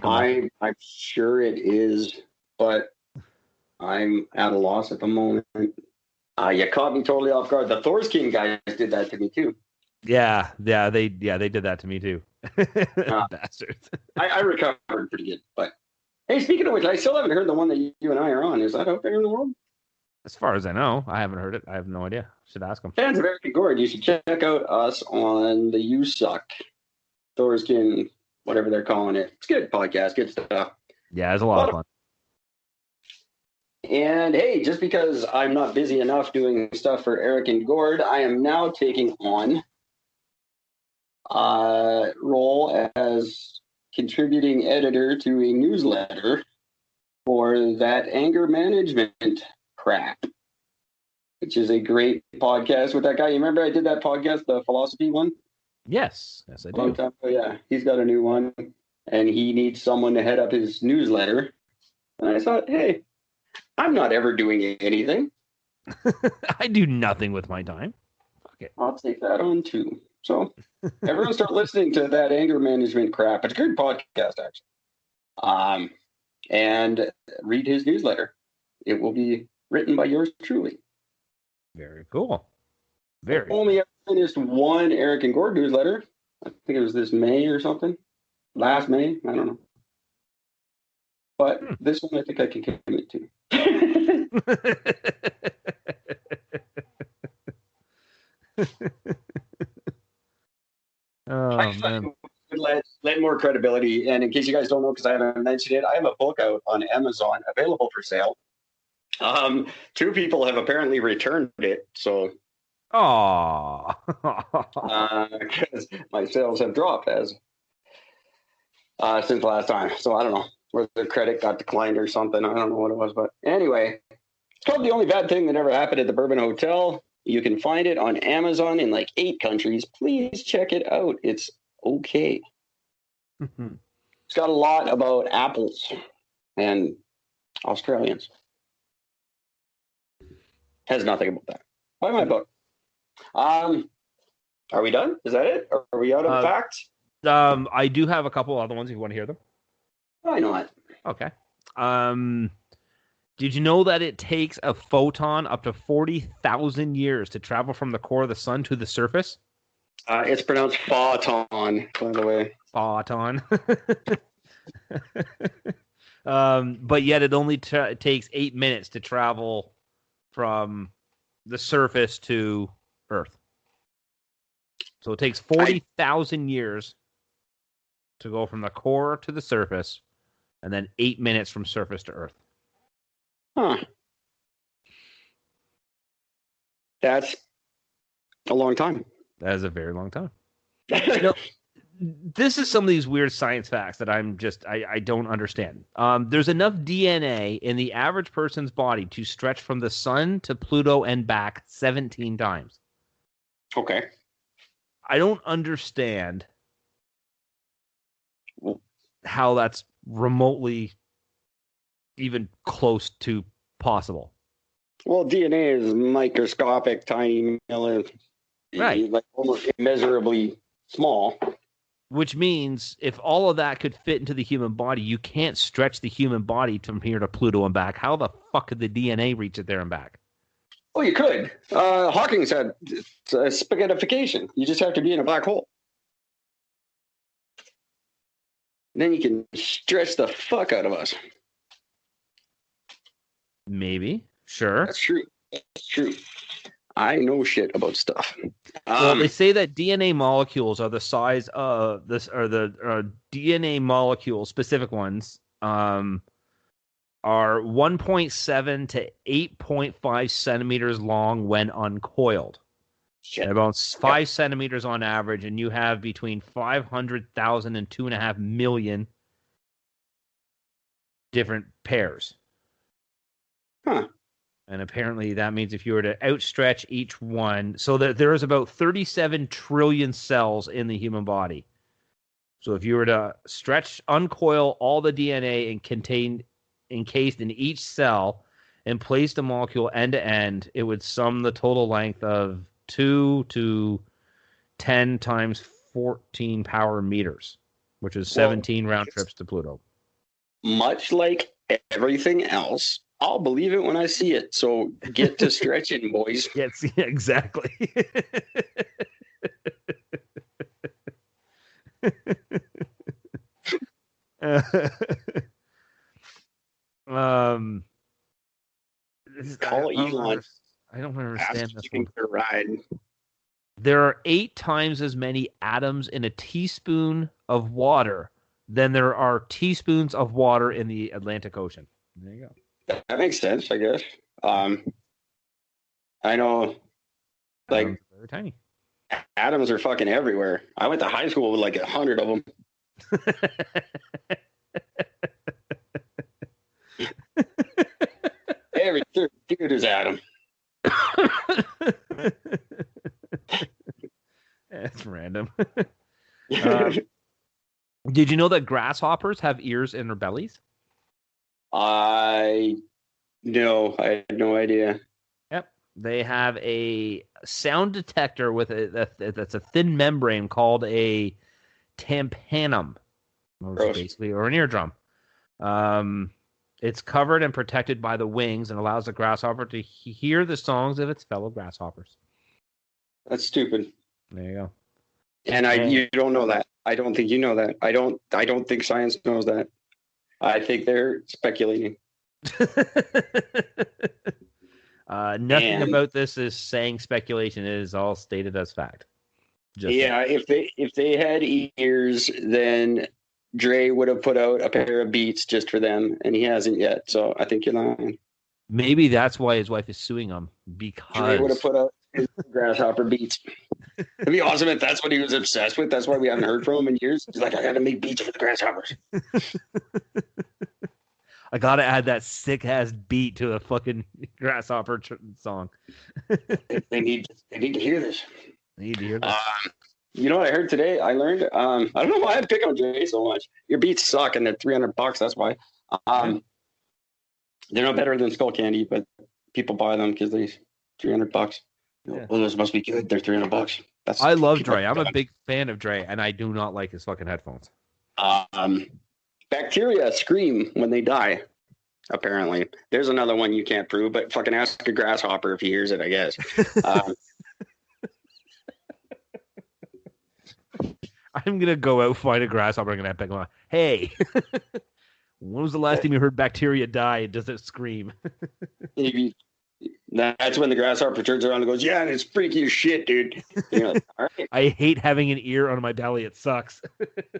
I'm sure it is, but I'm at a loss at the moment. You caught me totally off guard. The Thorskin guys did that to me too.
Yeah, they did that to me too. Bastards.
I recovered pretty good, but hey, speaking of which, I still haven't heard the one that you and I are on. Is that out there in the world?
As far as I know, I haven't heard it. I have no idea. Should ask them.
Fans of Eric and Gord, you should check out us on the You Suck, Thorskin, whatever they're calling it. It's good podcast, good stuff.
Yeah, it's a lot of fun.
And hey, just because I'm not busy enough doing stuff for Eric and Gord, I am now taking on a role as contributing editor to a newsletter for That Anger Management Crap, which is a great podcast with that guy. You remember I did that podcast, the philosophy one?
Yes, I do.
Long time ago, yeah. He's got a new one, and he needs someone to head up his newsletter. And I thought, hey, I'm not ever doing anything.
I do nothing with my time.
Okay, I'll take that on too. So everyone start listening to That Anger Management Crap. It's a good podcast, actually. And read his newsletter. It will be written by yours truly.
Very cool. Very.
I only ever finished one Eric and Gord newsletter. I think it was this May or something. Last May. I don't know. But this one I think I can commit to.
Oh, man.
Let more credibility. And in case you guys don't know, because I haven't mentioned it, I have a book out on Amazon available for sale. 2 people have apparently returned it. So, because my sales have dropped since last time. So I don't know whether the credit got declined or something. I don't know what it was, but anyway, it's called The Only Bad Thing That Never Happened at the Bourbon Hotel. You can find it on Amazon in like 8 countries. Please check it out. It's okay. It's got a lot about apples and Australians. Has nothing about that. Buy my book. Are we done? Is that it? Are we out of facts?
I do have a couple other ones if you want to hear them.
Why not?
Okay. Did you know that it takes a photon up to 40,000 years to travel from the core of the sun to the surface?
It's pronounced photon, by the way.
Photon. But yet it only takes 8 minutes to travel from the surface to Earth. So it takes 40,000 years to go from the core to the surface, and then 8 minutes from surface to Earth.
Huh. That's a long time.
That is a very long time. This is some of these weird science facts that I don't understand. There's enough DNA in the average person's body to stretch from the sun to Pluto and back 17 times.
Okay.
I don't understand how that's remotely even close to possible.
Well, DNA is microscopic, tiny,
right?
Like almost immeasurably small.
Which means if all of that could fit into the human body, you can't stretch the human body from here to Pluto and back. How the fuck could the DNA reach it there and back?
Oh, you could. Hawking said spaghettification. You just have to be in a black hole. Then you can stretch the fuck out of us.
Maybe. Sure.
That's true. That's true. I know shit about stuff.
Well, they say that DNA molecules are the size of this, or the DNA molecules, specific ones, are 1.7 to 8.5 centimeters long when uncoiled. Shit. And about 5 centimeters on average, and you have between 500,000 and 2.5 million different pairs.
Huh.
And apparently that means if you were to outstretch each one, so that there is about 37 trillion cells in the human body. So if you were to uncoil all the DNA and encased in each cell and place the molecule end to end, it would sum the total length of 2 to 10 times 14 power meters, which is 17 round trips to Pluto.
Much like everything else, I'll believe it when I see it. So get to stretching, boys.
Yes, exactly.
Call Elon.
I don't understand this one.
Ride.
There are 8 times as many atoms in a teaspoon of water than there are teaspoons of water in the Atlantic Ocean. There you
go. That makes sense, I guess. I know, like,
very tiny.
Atoms are fucking everywhere. I went to high school with like 100 of them. Every third dude is atom.
That's random. Did you know that grasshoppers have ears in their bellies?
I had no idea.
Yep. They have a sound detector with that's a thin membrane called a tympanum, basically, or an eardrum. It's covered and protected by the wings and allows the grasshopper to hear the songs of its fellow grasshoppers.
That's stupid.
There you go.
And you don't know that. I don't think you know that. I don't think science knows that. I think they're speculating.
Nothing about this is saying speculation. It is all stated as fact.
If they had ears, then Dre would have put out a pair of Beats just for them, and he hasn't yet. So I think you're lying.
Maybe that's why his wife is suing him, because
Dre would have put out his grasshopper Beats. It'd be awesome if that's what he was obsessed with. That's why we haven't heard from him in years. He's like, I got to make beats for the grasshoppers.
I got to add that sick ass beat to a fucking grasshopper song.
They need to hear this.
They need to hear this.
You know what I heard today? I learned. I don't know why I pick on Dre so much. Your beats suck, and they're $300. That's why. They're no better than Skull Candy, but people buy them because they're $300. Yeah. Well, those must be good. They're $300.
I love Dre. I'm a big fan of Dre, and I do not like his fucking headphones.
Bacteria scream when they die. Apparently, there's another one you can't prove, but fucking ask a grasshopper if he hears it. I guess.
I'm gonna go out, find a grasshopper. I'm gonna pick him up. Hey, when was the last time you heard bacteria die? Does it scream?
That's when the grasshopper turns around and goes, "Yeah, and it's freaky as shit, dude." Like, all right.
I hate having an ear on my belly. It sucks.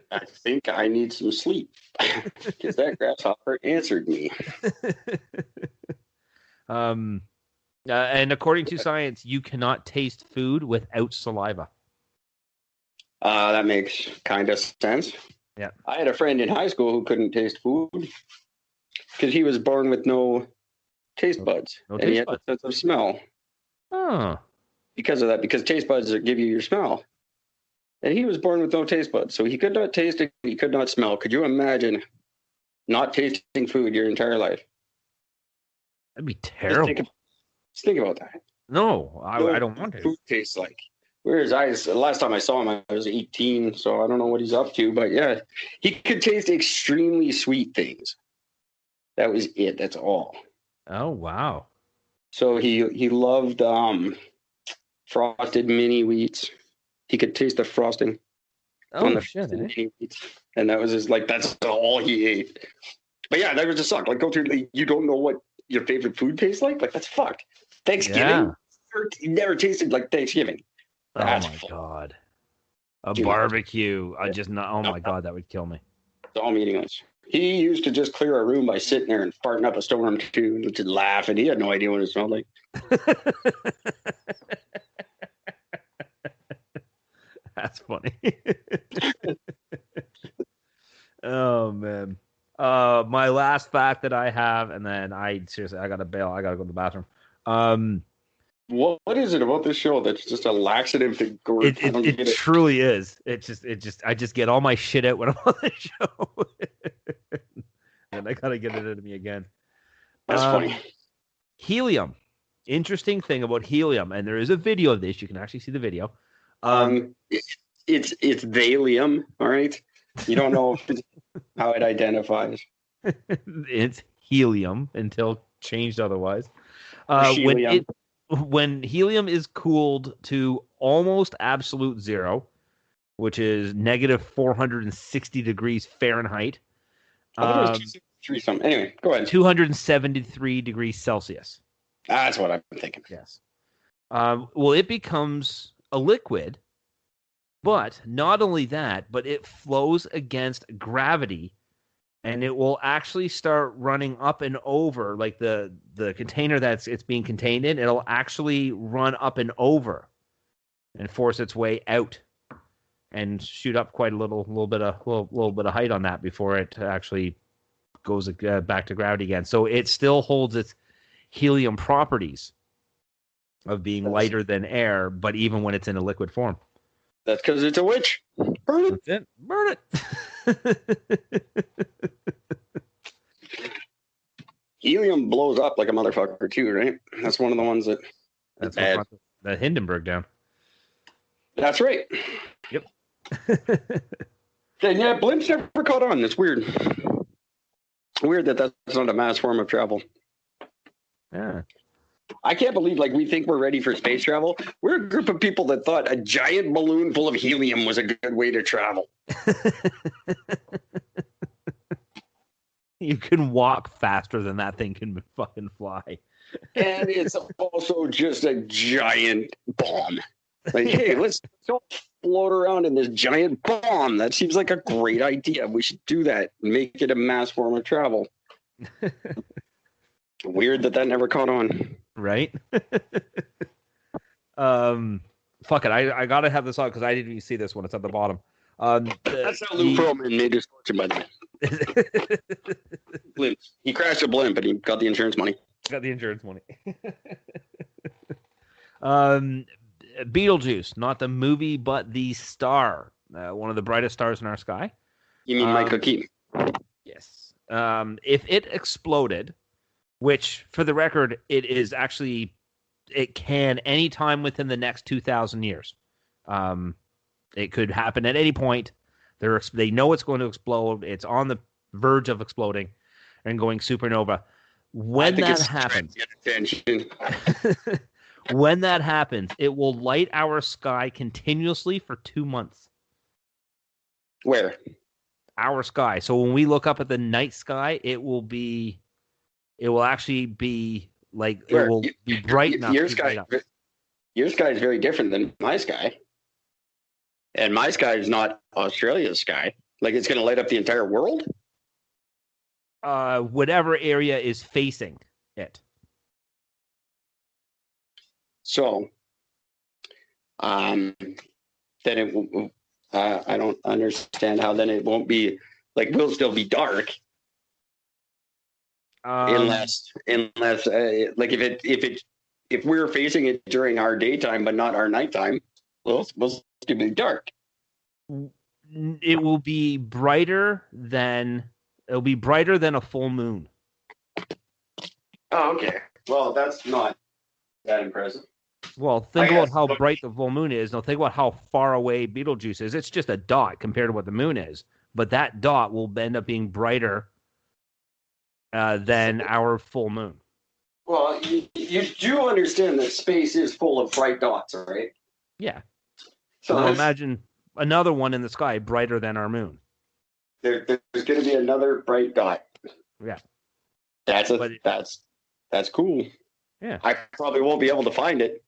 I think I need some sleep because that grasshopper answered me.
And according to science, you cannot taste food without saliva.
That makes kind of sense.
Yeah.
I had a friend in high school who couldn't taste food because he was born with no taste buds. And he had a sense of smell.
Oh.
Because of that, because taste buds give you your smell. And he was born with no taste buds, so he could not taste it, he could not smell. Could you imagine not tasting food your entire life?
That'd be terrible.
Just think about that.
No, I don't want to.
Food tastes like. Whereas the last time I saw him, I was 18, so I don't know what he's up to. But yeah, he could taste extremely sweet things. That was it. That's all.
Oh, wow.
So he loved frosted mini wheats. He could taste the frosting
on the shit,
mini wheats. And that was that's all he ate. But yeah, that would just suck. Like, go through, you don't know what your favorite food tastes like? Like, that's fucked. Thanksgiving? Yeah. You never tasted like Thanksgiving.
That's my God. A barbecue. I just not. Oh my God, that would kill me.
It's all meaningless. He used to just clear a room by sitting there and farting up a storm too, and just laughing. He had no idea what it smelled like.
That's funny. Oh man. My last fact that I have, and then I gotta bail. I gotta go to the bathroom.
What is it about this show that's just a laxative to go?
It truly is. I just get all my shit out when I'm on the show, and I gotta get it into me again.
That's funny.
Helium. Interesting thing about helium, and there is a video of this. You can actually see the video.
It's Valium, all right. You don't know how it identifies.
It's helium until changed otherwise. When helium is cooled to almost absolute zero, which is negative 460 degrees Fahrenheit.
I thought it was 273 something. Anyway, go ahead.
273 degrees Celsius.
That's what I'm thinking.
Yes. Well, it becomes a liquid, but not only that, but it flows against gravity. And it will actually start running up and over, like the container it's being contained in. It'll actually run up and over, and force its way out, and shoot up quite a little bit of height on that before it actually goes back to gravity again. So it still holds its helium properties of being lighter than air, but even when it's in a liquid form.
That's because it's a witch. Burn it.
That's it. Burn it.
Helium blows up like a motherfucker too, right? That's one of the ones
that's what brought the Hindenburg down.
That's right.
Yep.
And yeah, blimps never caught on. It's weird. Weird that's not a mass form of travel.
Yeah.
I can't believe we think we're ready for space travel. We're a group of people that thought a giant balloon full of helium was a good way to travel.
You can walk faster than that thing can fucking fly.
And it's also just a giant bomb. Hey, let's go float around in this giant bomb. That seems like a great idea. We should do that. Make it a mass form of travel. Weird that never caught on.
Right? Fuck it. I gotta have this on because I didn't even see this one. It's at the bottom.
That's how Lou Pearlman made his fortune, by the way. Blimp. He crashed a blimp, and he got the insurance money.
Got the insurance money. Beetlejuice, not the movie, but the star. One of the brightest stars in our sky.
You mean Michael Keaton?
Yes. If it exploded, which, for the record, it can anytime within the next 2,000 years. It could happen at any point. They know it's going to explode. It's on the verge of exploding and going supernova. When that happens, when that happens, it will light our sky continuously for 2 months.
Where?
Our sky. So when we look up at the night sky, it will actually be like it will be bright enough.
Your sky is very different than my sky. And my sky is not Australia's sky. Like it's going to light up the entire world?
Whatever area is facing it.
So, then it will, I don't understand how then it won't be, we'll still be dark. Unless if we're facing it during our daytime, but not our nighttime, well, we'll still be dark.
It will be brighter than a full moon.
Oh, okay. Well, that's not that impressive.
Well, think about how bright the full moon is. Now think about how far away Betelgeuse is. It's just a dot compared to what the moon is. But that dot will end up being brighter than our full moon.
Well, you do understand that space is full of bright dots, right?
Yeah. So imagine another one in the sky brighter than our moon.
There's going to be another bright dot.
Yeah.
That's cool.
Yeah.
I probably won't be able to find it.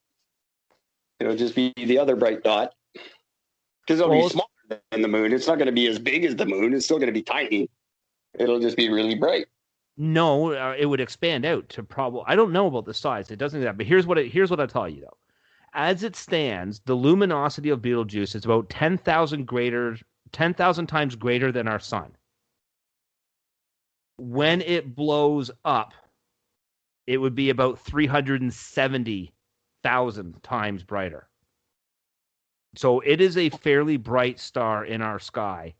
It'll just be the other bright dot. Because it'll be smaller than the moon. It's not going to be as big as the moon. It's still going to be tiny. It'll just be really bright.
No, it would expand out to probably. I don't know about the size. It doesn't do that. But here's what I'll tell you though. As it stands, the luminosity of Betelgeuse is about 10,000 times greater than our sun. When it blows up, it would be about 370,000 times brighter. So it is a fairly bright star in our sky,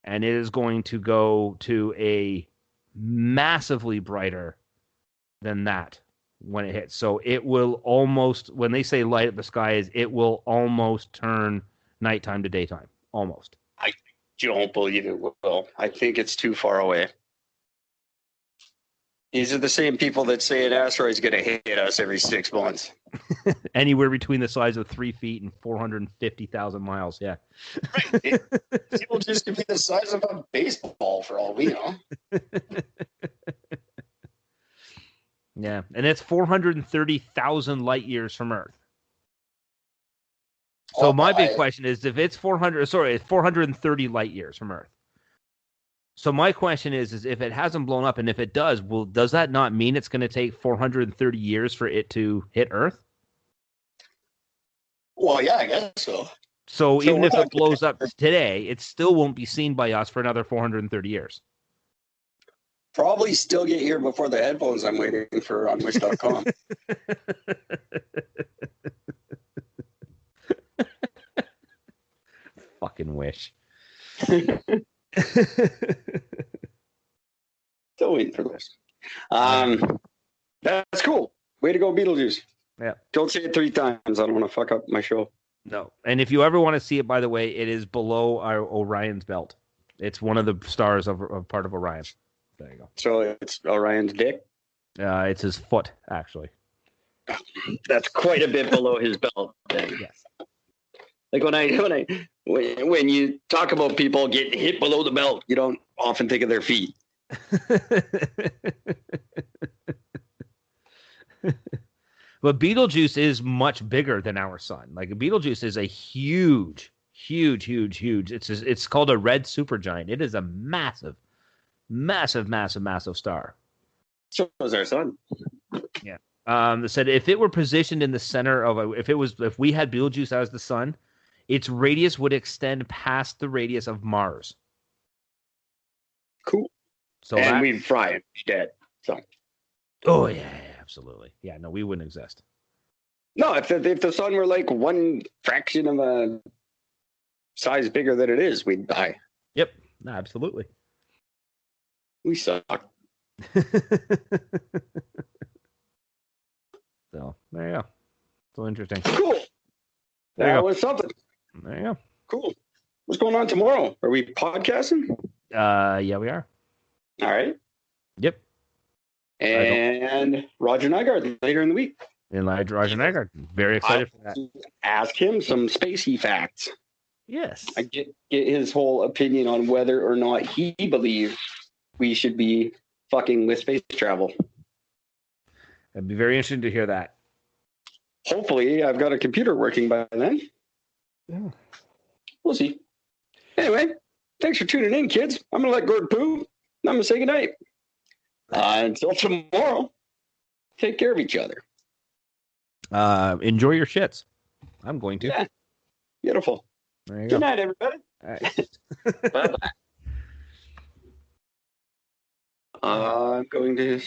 and it is going to go to a massively brighter than that when it hits. So it will almost, when they say light up the sky, it will almost turn nighttime to daytime. Almost.
I don't believe it will. I think it's too far away. These are the same people that say an asteroid's going to hit us every 6 months.
Anywhere between the size of 3 feet and 450,000 miles. Yeah.
Right. It'll just be the size of a baseball for all we know.
Yeah. And it's 430,000 light years from Earth. So my big question is, if it's 430 light years from Earth. So my question is if it hasn't blown up, and if it does, does that not mean it's going to take 430 years for it to hit Earth?
Well, yeah, I guess so.
So even if it blows up today, it still won't be seen by us for another 430 years.
Probably still get here before the headphones I'm waiting for on Wish.com.
Fucking Wish.
Still waiting for this. That's cool. Way to go, Betelgeuse.
Yeah.
Don't say it 3 times. I don't want to fuck up my show.
No. And if you ever want to see it, by the way, it is below our Orion's belt. It's one of the stars of part of Orion. There you go.
So it's Orion's dick?
It's his foot, actually.
That's quite a bit below his belt.
Yes.
Like when you talk about people getting hit below the belt, you don't often think of their feet.
But Betelgeuse is much bigger than our sun. Like Betelgeuse is a huge. It's called a red supergiant. It is a massive star.
So is our sun.
Yeah. They said if it were positioned in the center of if we had Betelgeuse as the sun, its radius would extend past the radius of Mars.
Cool.
So
we'd fry it. He's dead. So.
Oh yeah, absolutely. Yeah, no, we wouldn't exist.
No, if the sun were like one fraction of a size bigger than it is, we'd die.
Yep. No, absolutely.
We suck.
So there you go. So interesting.
Cool. That was something.
There you go.
Cool. What's going on tomorrow? Are we podcasting?
Yeah, we are.
All right.
Yep.
And Roger Nygaard later in the week.
And Roger Nygaard. Very excited for that.
Ask him some spacey facts.
Yes.
I get his whole opinion on whether or not he believes we should be fucking with space travel.
It'd be very interesting to hear that.
Hopefully, I've got a computer working by then.
Yeah.
We'll see. Anyway, thanks for tuning in, kids. I'm going to let Gord poo. I'm going to say goodnight. Until tomorrow, take care of each other.
Enjoy your shits. I'm going to.
Yeah. Beautiful.
There you
go. Good
night,
everybody.
All right.
Bye-bye. I'm going to